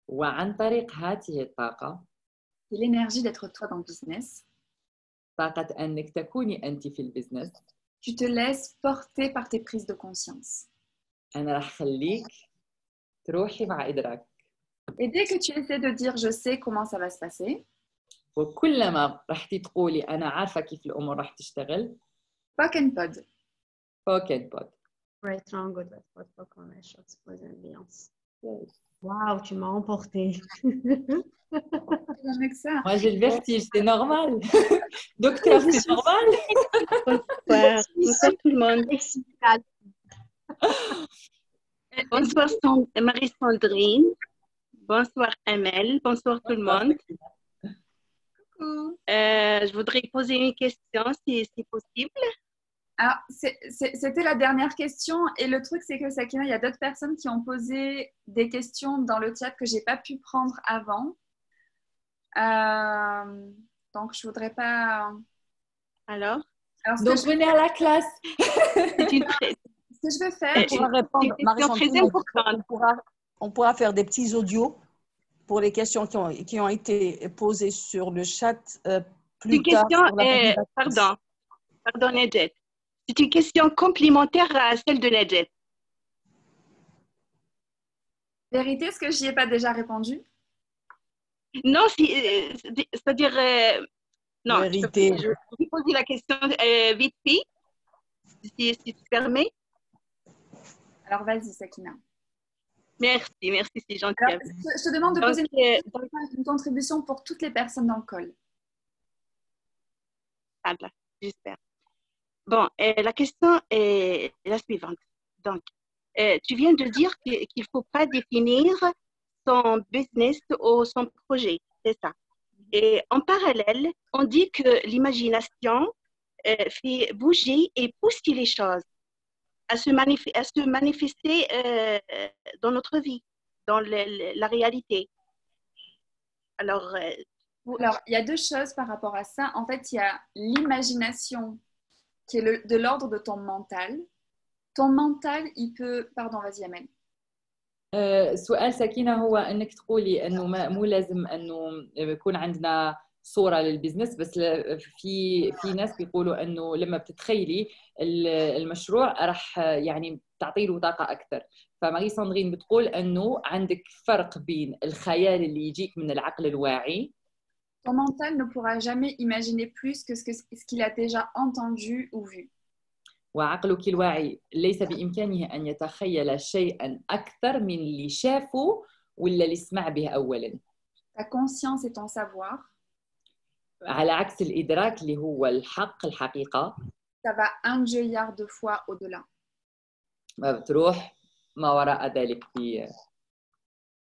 وعن طريق هذه الطاقة، c'est l'énergie d'être toi dans le business. طاقة أنك تكوني أنت في البزنس. Tu te laisses porter par tes prises de conscience. أنا راح خليك تروحي مع إدراك. Et dès que tu essaies de dire je sais comment ça va se passer. وكلما راح تقولي أنا عارفة كيف الأمور راح تشتغل. Pock and pod. Pock and pod. Right, wrong, good, bad, pod, pock, on my shots, pose ambiance. Waouh, tu m'as emporté. Moi, j'ai le vertige, c'est normal. Docteur, c'est normal. Bonsoir. Bonsoir tout le monde. Bonsoir Marie-Sandrine. Bonsoir Amel. Bonsoir tout le monde. Je voudrais poser une question si c'est possible. Ah, c'était la dernière question et le truc c'est que Sakina, il y a d'autres personnes qui ont posé des questions dans le chat que j'ai pas pu prendre avant. Donc je voudrais pas. Alors donc venez à la classe. Ce que je vais faire, on pourra répondre. Marie-Sandrine, on pourra faire des petits audios pour les questions qui ont été posées sur le chat plus une tard. Question, pardon Nedjet. C'est une question complémentaire à celle de Nedjet. Vérité, est-ce que j'y ai pas déjà répondu? Non, c'est-à-dire, non, Vérité. je vais poser la question vite fait, si tu permets. Alors vas-y, Sakina. Merci, c'est gentil. Alors, je te demande de Donc, poser une contribution pour toutes les personnes dans le call. voilà, j'espère. Bon, la question est la suivante. Donc, tu viens de dire qu'il ne faut pas définir son business ou son projet, c'est ça. Et en parallèle, on dit que l'imagination fait bouger et pousser les choses à se manifester dans notre vie, dans la réalité. Alors, Alors, il y a deux choses par rapport à ça. En fait, il y a l'imagination qui est de l'ordre de ton mental. Ton mental, il peut... Pardon, vas-y, Amel. سؤال سكينة هو أنك تقولي أنه مو لازم أنه يكون عندنا صورة للبزنس، بس في ناس بيقولوا أنه لما بتتخيلي المشروع راح يعني تعطي له طاقة أكثر. فماري ساندرين بتقول أنه عندك فرق بين الخيال اللي يجيك من العقل الواعي. Ton mental ne pourra jamais imaginer plus que ce qu'il a déjà entendu ou vu. وعقلك الواعي ليس بإمكانه أن يتخيل شيئا أكثر من اللي شافه ولا اللي سمع به أولا. Ta conscience et ton savoir. على عكس الإدراك اللي هو الحقيقة. Ça va 1 milliard de fois au-delà. ما بتروح ما وراء ذلك.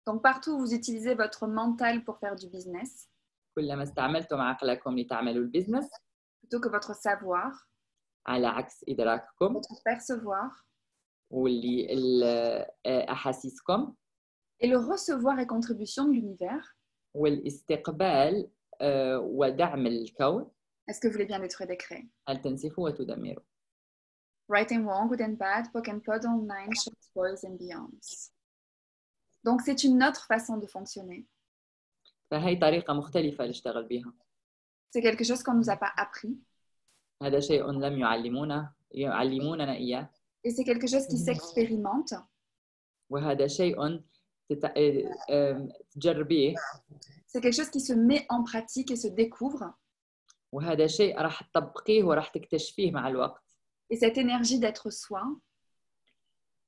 Donc partout où vous utilisez votre mental pour faire du business. كلما استعملتم عقلكم لتعملوا البزنس. Plutôt que votre savoir. على عكس إدراككم. Votre percevoir. واللي أحاسيسكم. Et le recevoir et contribution de l'univers. والاستقبال ودعم الكون. Est-ce que vous voulez bien détruire des créer? هل تنسفوا وتدمروا؟ Right and wrong, good and bad, POC and POD online, short boys and beyonds. Donc c'est une autre façon de fonctionner. فهي طريقة مختلفة نشتغل بها. C'est quelque chose qu'on ne nous a pas appris. هذا شيء لم يعلموننا إياه. Et c'est quelque chose qui s'expérimente. وهذا شيء تجربيه. C'est quelque chose qui se met en pratique et se découvre. وهذا شيء راح تطبقيه وراح تكتشفيه مع الوقت. Et cette énergie d'être soi.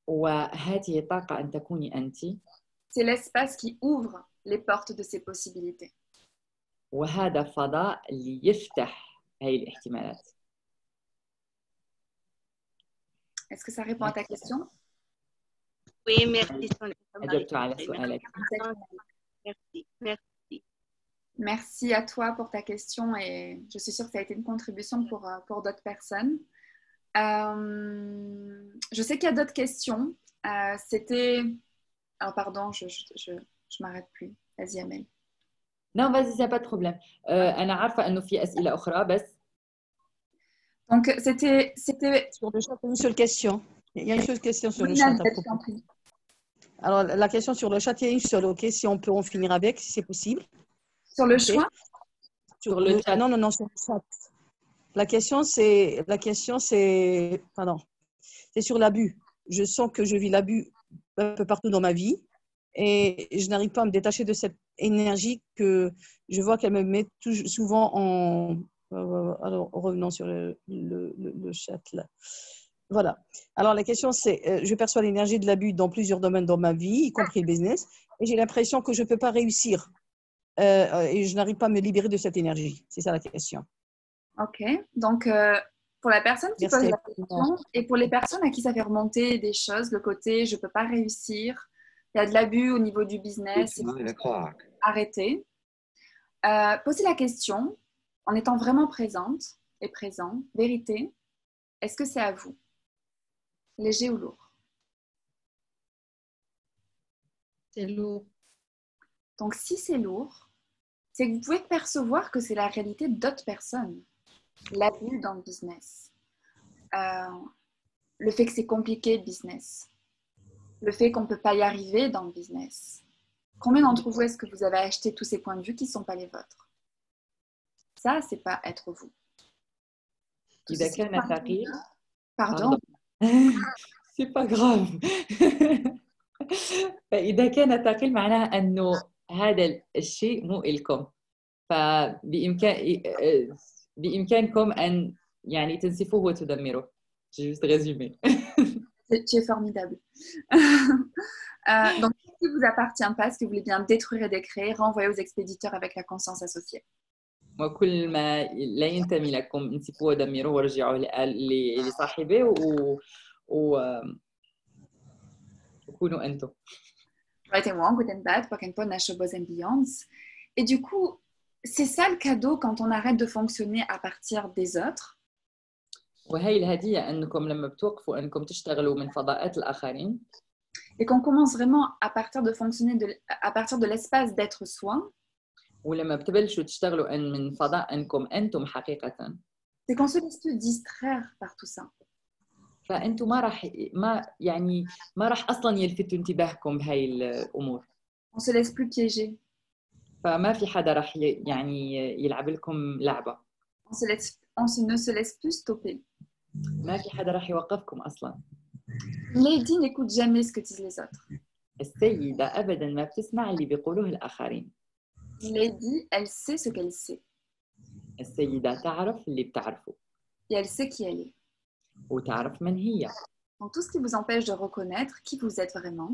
وهذه الطاقة أن تكوني أنتِ. C'est l'espace qui ouvre les portes de ces possibilités. وهذا فضاء اللي يفتح هاي الاحتمالات. Est-ce que ça répond à ta question? Oui, merci. أجبت على سؤالك. Merci. Merci à toi pour ta question et je suis sûre que ça a été une contribution pour d'autres personnes. Je sais qu'il y a d'autres questions. C'était... Alors pardon, je m'arrête plus. Vas-y, Amel. Non, vas-y, il n'y a pas de problème. أنا عارفة إنه في أسئلة أخرى بس. Donc c'était... Sur le chat, une seule question. Il y a une seule question sur oui, le chat. Alors la question sur le chat, il y a une seule. Ok, si on peut en finir avec, si c'est possible. Sur le okay. choix? Sur le chat. Non, sur le chat. La question c'est, pardon, c'est sur l'abus. Je sens que je vis l'abus un peu partout dans ma vie et je n'arrive pas à me détacher de cette énergie que je vois qu'elle me met souvent en... Alors, revenons sur le chat là. Voilà. Alors, la question c'est, je perçois l'énergie de l'abus dans plusieurs domaines dans ma vie, y compris le business, et j'ai l'impression que je ne peux pas réussir et je n'arrive pas à me libérer de cette énergie. C'est ça la question. Ok. Donc, pour la personne qui pose la question et pour les personnes à qui ça fait remonter des choses, le côté « je ne peux pas réussir », il y a de l'abus au niveau du business, arrêtez. Posez la question en étant vraiment présente et présent. Vérité, est-ce que c'est à vous? Léger ou lourd? C'est lourd. Donc, si c'est lourd, c'est que vous pouvez percevoir que c'est la réalité d'autres personnes. L'abus dans le business. Le fait que c'est compliqué le business. Le fait qu'on ne peut pas y arriver dans le business. Combien d'entre vous est-ce que vous avez acheté tous ces points de vue qui ne sont pas les vôtres? Ça, c'est pas être vous. Pardon. C'est pas grave. فإذا كان ثقيل معناها أنه هذا الشيء مو إلكم، بإمكانكم أن يعني تنسفوه وتدمروه. J'ai juste résumé. Tu es formidable. Donc, ce qui ne vous appartient pas, ce que vous voulez bien détruire et décréer, renvoyer aux expéditeurs avec la conscience associée. وكل ما لا ينتمي لكم انسفوه ودمروه ورجعوه لصاحبه وكونوا أنتم. Et du coup, c'est ça le cadeau quand on arrête de fonctionner à partir des autres. وهي الهدية أنكم لما بتوقفوا أنكم تشتغلوا من فضاءات الآخرين. Et qu'on commence vraiment à partir de fonctionner à partir de l'espace d'être soi. ولما بتبلشوا تشتغلوا من فضاء أنكم أنتم حقيقة. C'est qu'on se laisse plus distraire par tout ça. فأنتم ما راح أصلاً يلفتوا انتباهكم بهاي الأمور. On se laisse plus piéger. فما في حدا راح يعني يلعب لكم لعبة. On ne se laisse plus stopper. ما في حدا راح يوقفكم أصلاً. Lady n'écoute jamais ce que disent les autres. السيدة أبداً ما بتسمع اللي بيقولوه الآخرين. Lady, elle sait ce qu'elle sait. السيدة تعرف اللي بتعرفه. Et elle sait qui elle est. وتعرف من هي. Donc tout ce qui vous empêche de reconnaître qui vous êtes vraiment.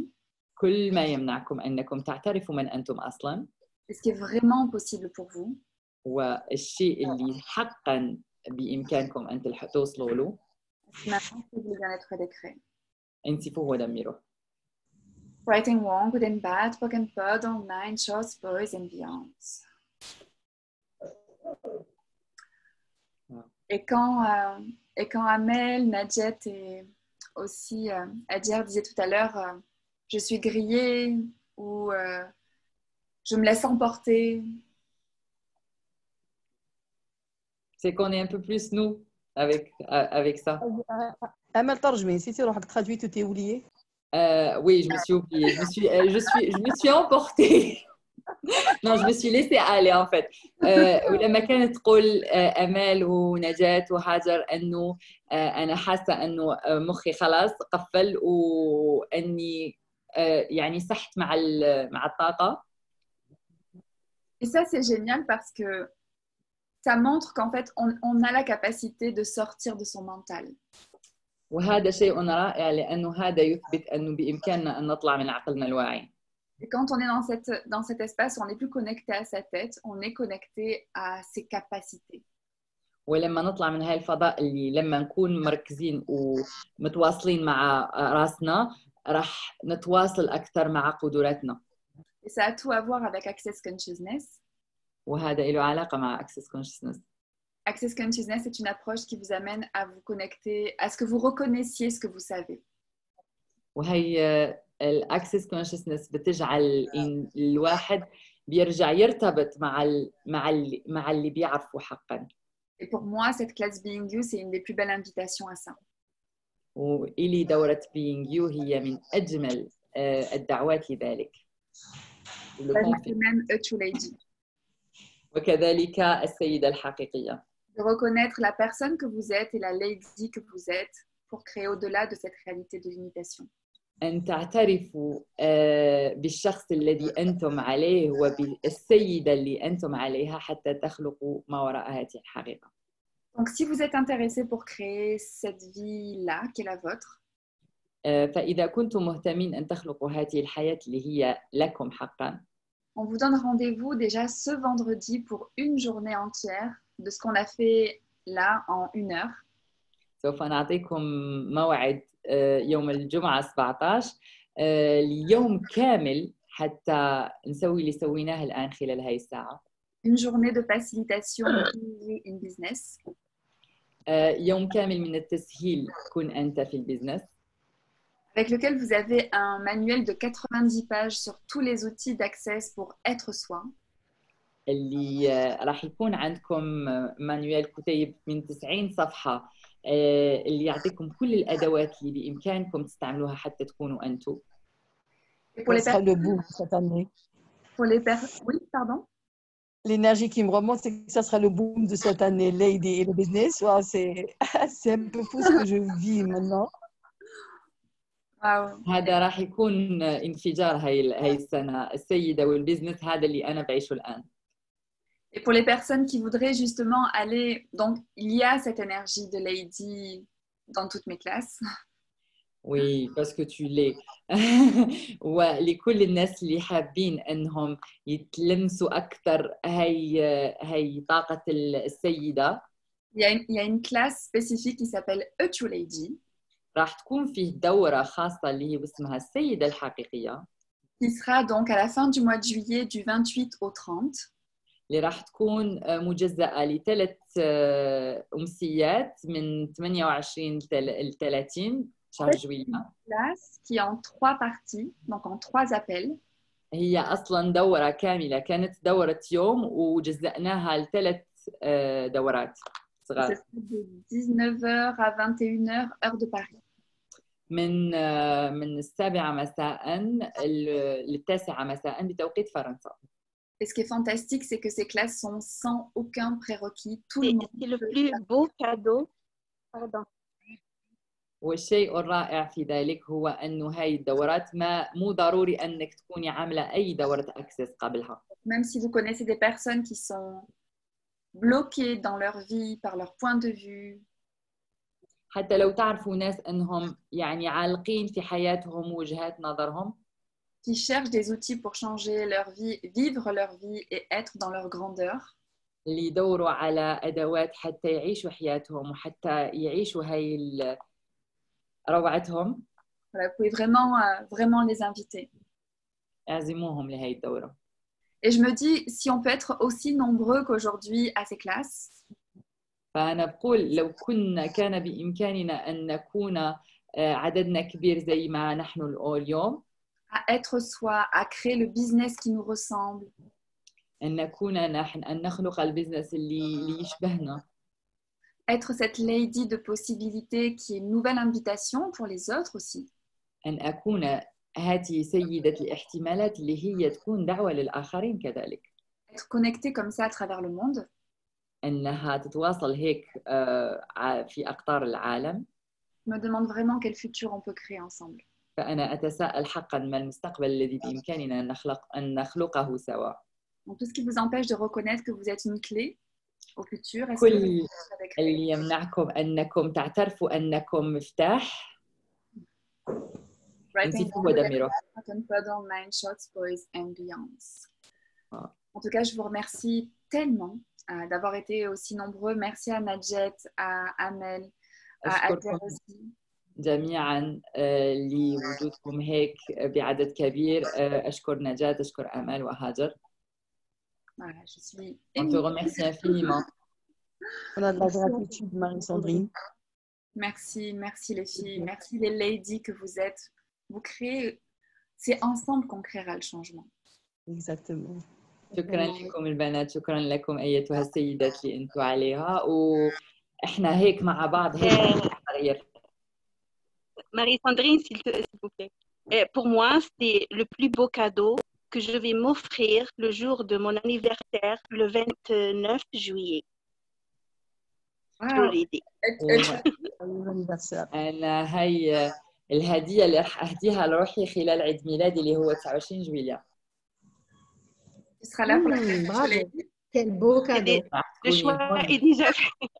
كل ما يمنعكم أنكم تعترفوا من أنتم أصلاً. Et ce qui est vraiment possible pour vous. والشيء اللي حقاً بإمكانكم أن توصلوا له. Maintenant, c'est le bien-être décret. انسفوه ودمروه. Writing wrong, good and bad, spoken and pod, online, shorts, boys and beyond. Et quand Amel, Nadjet et aussi Adjer disaient tout à l'heure je suis grillée ou je me laisse emporter. C'est qu'on est un peu plus nous avec ça. Amel, ترجمي نسيتي روحك traduite وتي oublié. Oui, je me suis oubliée. Je me suis emportée. Non, je me suis laissée aller en fait. ولما كانت تقول أمال ونجاة وهاجر أنه أنا حاسة أنه مخي خلاص قفل وأني يعني سحت مع الطاقة. Et ça, c'est génial parce que ça montre qu'en fait, on a la capacité de sortir de son mental. وهذا شيء رائع لأنه هذا يثبت أنه بإمكاننا أن نطلع من عقلنا الواعي. Et quand on est dans cet espace, on n'est plus connecté à sa tête, on est connecté à ses capacités. ولما نطلع من هاي الفضاء اللي لما نكون مركزين ومتواصلين مع راسنا راح نتواصل أكثر مع قدراتنا. Et ça a tout à voir avec Access Consciousness. وهذا له علاقة مع Access Consciousness. Access Consciousness est une approche qui vous amène à vous connecter, à ce que vous reconnaissiez ce que vous savez. وهي الأكسس كونشسنس بتجعل الواحد بيرجع يرتبط مع اللي بيعرفه حقا. Et pour moi, cette classe Being You, c'est une des plus belles invitations à ça. وإلي دورة Being You هي من أجمل الدعوات لذلك. Même a true lady. وكذلك السيدة الحقيقية. De reconnaître la personne que vous êtes et la lady que vous êtes pour créer au-delà de cette réalité de limitation. أن تعترفوا بالشخص الذي أنتم عليه وبالسيدة اللي أنتم عليها حتى تخلقوا ما وراء هذه الحقيقة. Donc, si vous êtes intéressé pour créer cette vie-là, qui est la vôtre, فإذا كنتم مهتمين أن تخلقوا هذه الحياة اللي هي لكم حقا. On vous donne rendez-vous déjà ce vendredi pour une journée entière de ce qu'on a fait là en 1 heure. سوف نعطيكم موعد يوم الجمعة 17 ليوم كامل حتى نسوي اللي سويناه الآن خلال هاي الساعة. Une journée de facilitation in business. يوم كامل من التسهيل كن أنت في البزنس. Avec lequel vous avez un manuel de 90 pages sur tous les outils d'access pour être soi. اللي راح يكون عندكم مانويل كتيب من 90 صفحة اللي يعطيكم كل الأدوات اللي بإمكانكم تستعملوها حتى تكونوا أنتم. Ça sera le boom cette année. Pour les personnes, oui, pardon. L'énergie qui me remonte, c'est que ça sera le boom de cette année, Lady et le business. Wow, c'est un peu fou ce que je vis maintenant. Waouh. هذا راح يكون انفجار هاي السنة. السيدة والبزنس هذا اللي أنا بعيشه الآن. Et pour les personnes qui voudraient justement aller, donc il y a cette énergie de Lady dans toutes mes classes. Oui, parce que tu l'es. ولكل الناس اللي حابين أنهم يتلمسوا أكثر هاي طاقة السيدة. Il y a une classe spécifique qui s'appelle A True Lady. راح تكون فيه دورة خاصة اللي هي اسمها السيدة الحقيقية. Qui sera donc à la fin du mois de juillet du 28 au 30. اللي راح تكون مجزأة لثلاث أمسيات من 28 ل 30 شهر جويلية. Classe qui est en 3 parties, donc en 3 appels. هي أصلاً دورة كاملة، كانت دورة يوم وجزأناها لثلاث دورات صغار. De 19h à 21h, heure de Paris. من 7 مساء ل 9 مساء بتوقيت فرنسا. Et ce qui est fantastique, c'est que ces classes sont sans aucun prérequis. Tout le monde C'est le plus beau cadeau. Pardon. والشيء الرائع في ذلك هو أنه هاي الدورات مو ضروري أنك تكوني عاملة أي دورة أكسس قبلها. Même si vous connaissez des personnes qui sont bloquées dans leur vie par leur point de vue. حتى لو تعرفوا ناس أنهم يعني عالقين في حياتهم ووجهات نظرهم. Qui cherchent des outils pour changer leur vie, vivre leur vie et être dans leur grandeur. اللي يدوروا على أدوات حتى يعيشوا حياتهم وحتى يعيشوا هاي روعتهم. Voilà, vous pouvez vraiment les inviter. اعزموهم لهي الدورة. Et je me dis, si on peut être aussi nombreux qu'aujourd'hui à ces classes. فأنا بقول لو كان بإمكاننا أن نكون عددنا كبير زي ما نحن اليوم. À être soi, à créer le business qui nous ressemble. أن نخلق البزنس اللي يشبهنا. Être cette lady de possibilités qui est une nouvelle invitation pour les autres aussi. أن أكون هاتي سيدة الاحتمالات اللي هي تكون دعوة للآخرين كذلك. Être connecté comme ça à travers le monde. أنها تتواصل هيك في أقطار العالم. Je me demande vraiment quel futur on peut créer ensemble. فأنا أتساءل حقاً ما المستقبل الذي بإمكاننا أن نخلقه سوا. Donc, tout ce qui vous empêche de reconnaître que vous êtes une clé au futur. كل اللي يمنعكم أنكم تعترفوا أنكم مفتاح. En tout cas, je vous remercie tellement d'avoir été aussi nombreux. Merci à Najet, à Amel, à Adja aussi. جميعاً لوجودكم هيك بعدد كبير. أشكر نجاة، أشكر أمل وهاجر. Voilà, je suis On te remercie infiniment. On a de la gratitude, Marie-Sandrine. Merci les filles, merci les ladies que vous êtes. Vous créez, c'est ensemble qu'on créera le changement. Exactement. شكراً لكم البنات، شكراً لكم أيتها السيدات اللي أنتوا عليها، وإحنا هيك مع بعض هيك نغير. Marie-Sandrine, s'il vous plaît. Pour moi, c'est le plus beau cadeau que je vais m'offrir le jour de mon anniversaire, le 29 juillet. Wow. أنا هاي الهدية اللي راح أهديها لروحي خلال عيد ميلادي اللي هو 29 جويلية. Tu seras là pour la bravo. Quel beau cadeau. Le choix est déjà fait.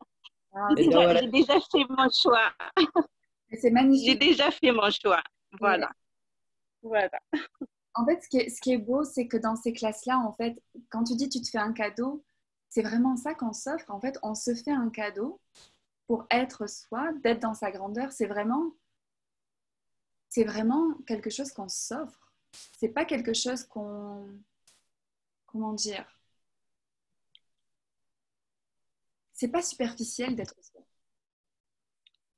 J'ai déjà fait mon choix. C'est magnifique. J'ai déjà fait mon choix. Voilà. Voilà. En fait, ce qui est beau, c'est que dans ces classes-là, en fait, quand tu dis tu te fais un cadeau, c'est vraiment ça qu'on s'offre. En fait, on se fait un cadeau pour être soi, d'être dans sa grandeur. C'est vraiment quelque chose qu'on s'offre. C'est pas quelque chose qu'on... Comment dire? C'est pas superficiel d'être soi.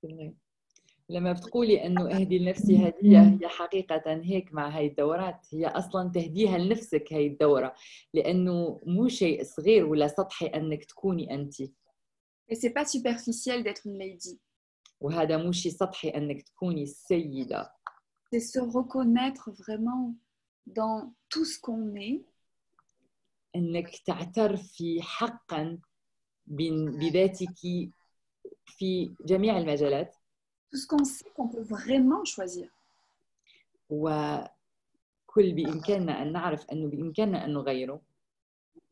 C'est vrai. لما بتقولي أنه أهدي لنفسي هدية، هي حقيقة هيك مع هاي الدورات، هي أصلاً تهديها لنفسك هاي الدورة، لأنه مو شيء صغير ولا سطحي أنك تكوني أنت. Et c'est pas superficiel d'être une lady. وهذا مو شيء سطحي أنك تكوني السيدة. C'est se reconnaître vraiment dans tout ce qu'on est. أنك تعترفي حقاً بذاتك في جميع المجالات. Tout ce qu'on sait qu'on peut vraiment choisir. وكل بإمكاننا أن نعرف أنه بإمكاننا أن نغيره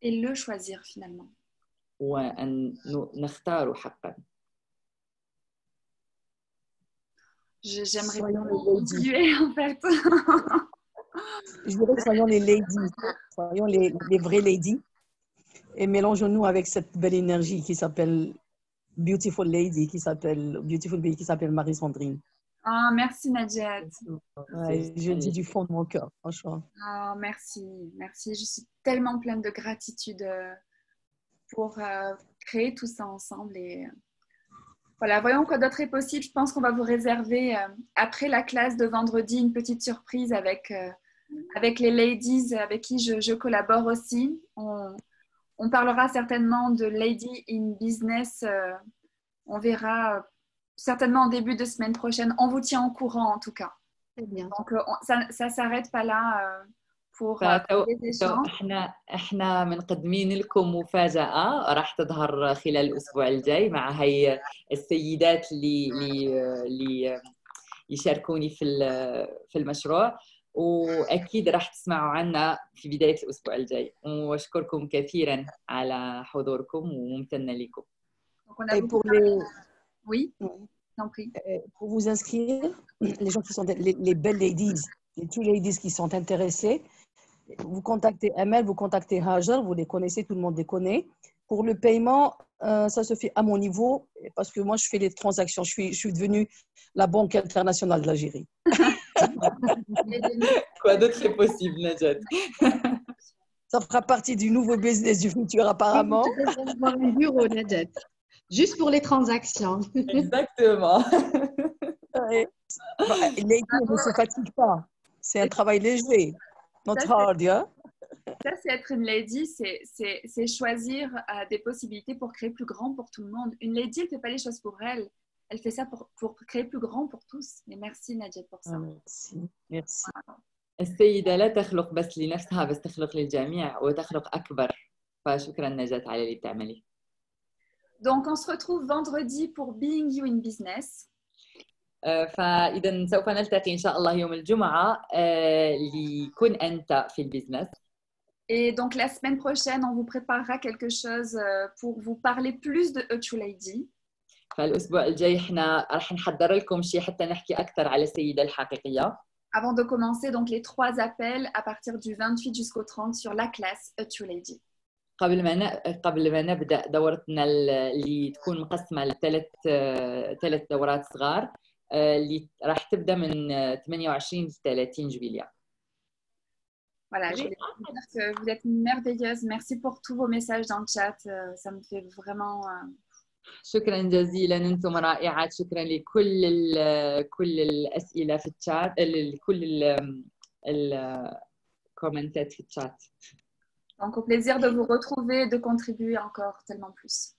et le choisir finalement. وأن نختاره حقا. J'aimerais Soyons les beaucoup ladies. continuer en fait. Je dirais soyons les ladies, soyons les vraies ladies et mélangeons-nous avec cette belle énergie qui s'appelle Beautiful Lady, qui s'appelle Beautiful Bee, qui s'appelle Marie-Sandrine. Ah, merci Nadjat. Ouais, je le dis du fond de mon cœur, franchement. Ah, merci, merci. Je suis tellement pleine de gratitude pour créer tout ça ensemble. Et voilà, voyons quoi d'autre est possible. Je pense qu'on va vous réserver après la classe de vendredi une petite surprise avec les ladies avec qui je collabore aussi. On parlera certainement de Lady in Business. On verra certainement en début de semaine prochaine. On vous tient au courant en tout cas. Très bien. Donc ça s'arrête pas là pour les échanges. احنا منقدمين لكم مفاجأة راح تظهر خلال الأسبوع الجاي مع هاي السيدات اللي يشاركوني في المشروع، وأكيد راح تسمعوا عنا في بداية الأسبوع الجاي. وأشكركم كثيرا على حضوركم وممتنة لكم. Et pour les... Oui, t'en prie. Pour vous inscrire, les gens qui sont les belles ladies, les two ladies qui sont intéressées, vous contactez Amel, vous contactez Hajar, vous les connaissez, tout le monde les connaît. Pour le paiement, ça se fait à mon niveau parce que moi je fais les transactions. Je suis devenue la banque internationale de l'Algérie. Quoi d'autre est possible, Najat? Ça fera partie du nouveau business du futur apparemment. Avoir un bureau, Nadjat. Juste pour les transactions. Exactement. Lady ne se fatigue pas. C'est un travail léger. Not hard, yeah? Ça, c'est être une lady, c'est choisir des possibilités pour créer plus grand pour tout le monde. Une lady, elle ne fait pas les choses pour elle. Elle fait ça pour créer plus grand pour tous. Et merci Nadjat pour ça. Merci. Merci. السيدة لا تخلق بس لنفسها بس تخلق للجميع وتخلق أكبر. فشكرا نجاة على اللي بتعمليه. Donc, on se retrouve vendredi pour Being You in Business. فإذا سوف نلتقي إن شاء الله يوم الجمعة لكن أنت في البيزنس. Et donc, la semaine prochaine, on vous préparera quelque chose pour vous parler plus de A True Lady. فالأسبوع الجاي إحنا راح نحضر لكم شيء حتى نحكي أكثر على السيدة الحقيقية. Avant de commencer donc les 3 appels à partir du 28 jusqu'au 30 sur la classe A True Lady. قبل ما نبدأ دورتنا اللي تكون مقسمة ل3 دورات صغار اللي راح تبدأ من 28 ل 30 جويلية. Voilà, je voulais vous dire que vous êtes merveilleuses. Merci pour tous vos messages dans le chat. Ça me fait vraiment... شكرا جزيلا، انتم رائعات. شكرا كل الأسئلة في الشات، كل الكومنتات في الشات. Donc, au plaisir de vous retrouver et de contribuer encore tellement plus.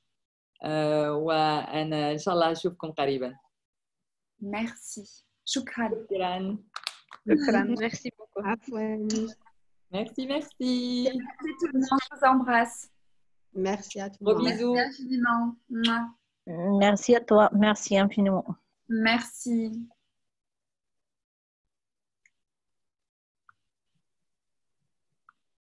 وأنا إن شاء الله أشوفكم قريبا. Merci. شكرا. شكرا. Merci beaucoup. Merci. Merci tout le monde. Je vous embrasse. Merci à tout le Gros monde. bisous. Merci infiniment. Merci à toi. Merci infiniment. Merci.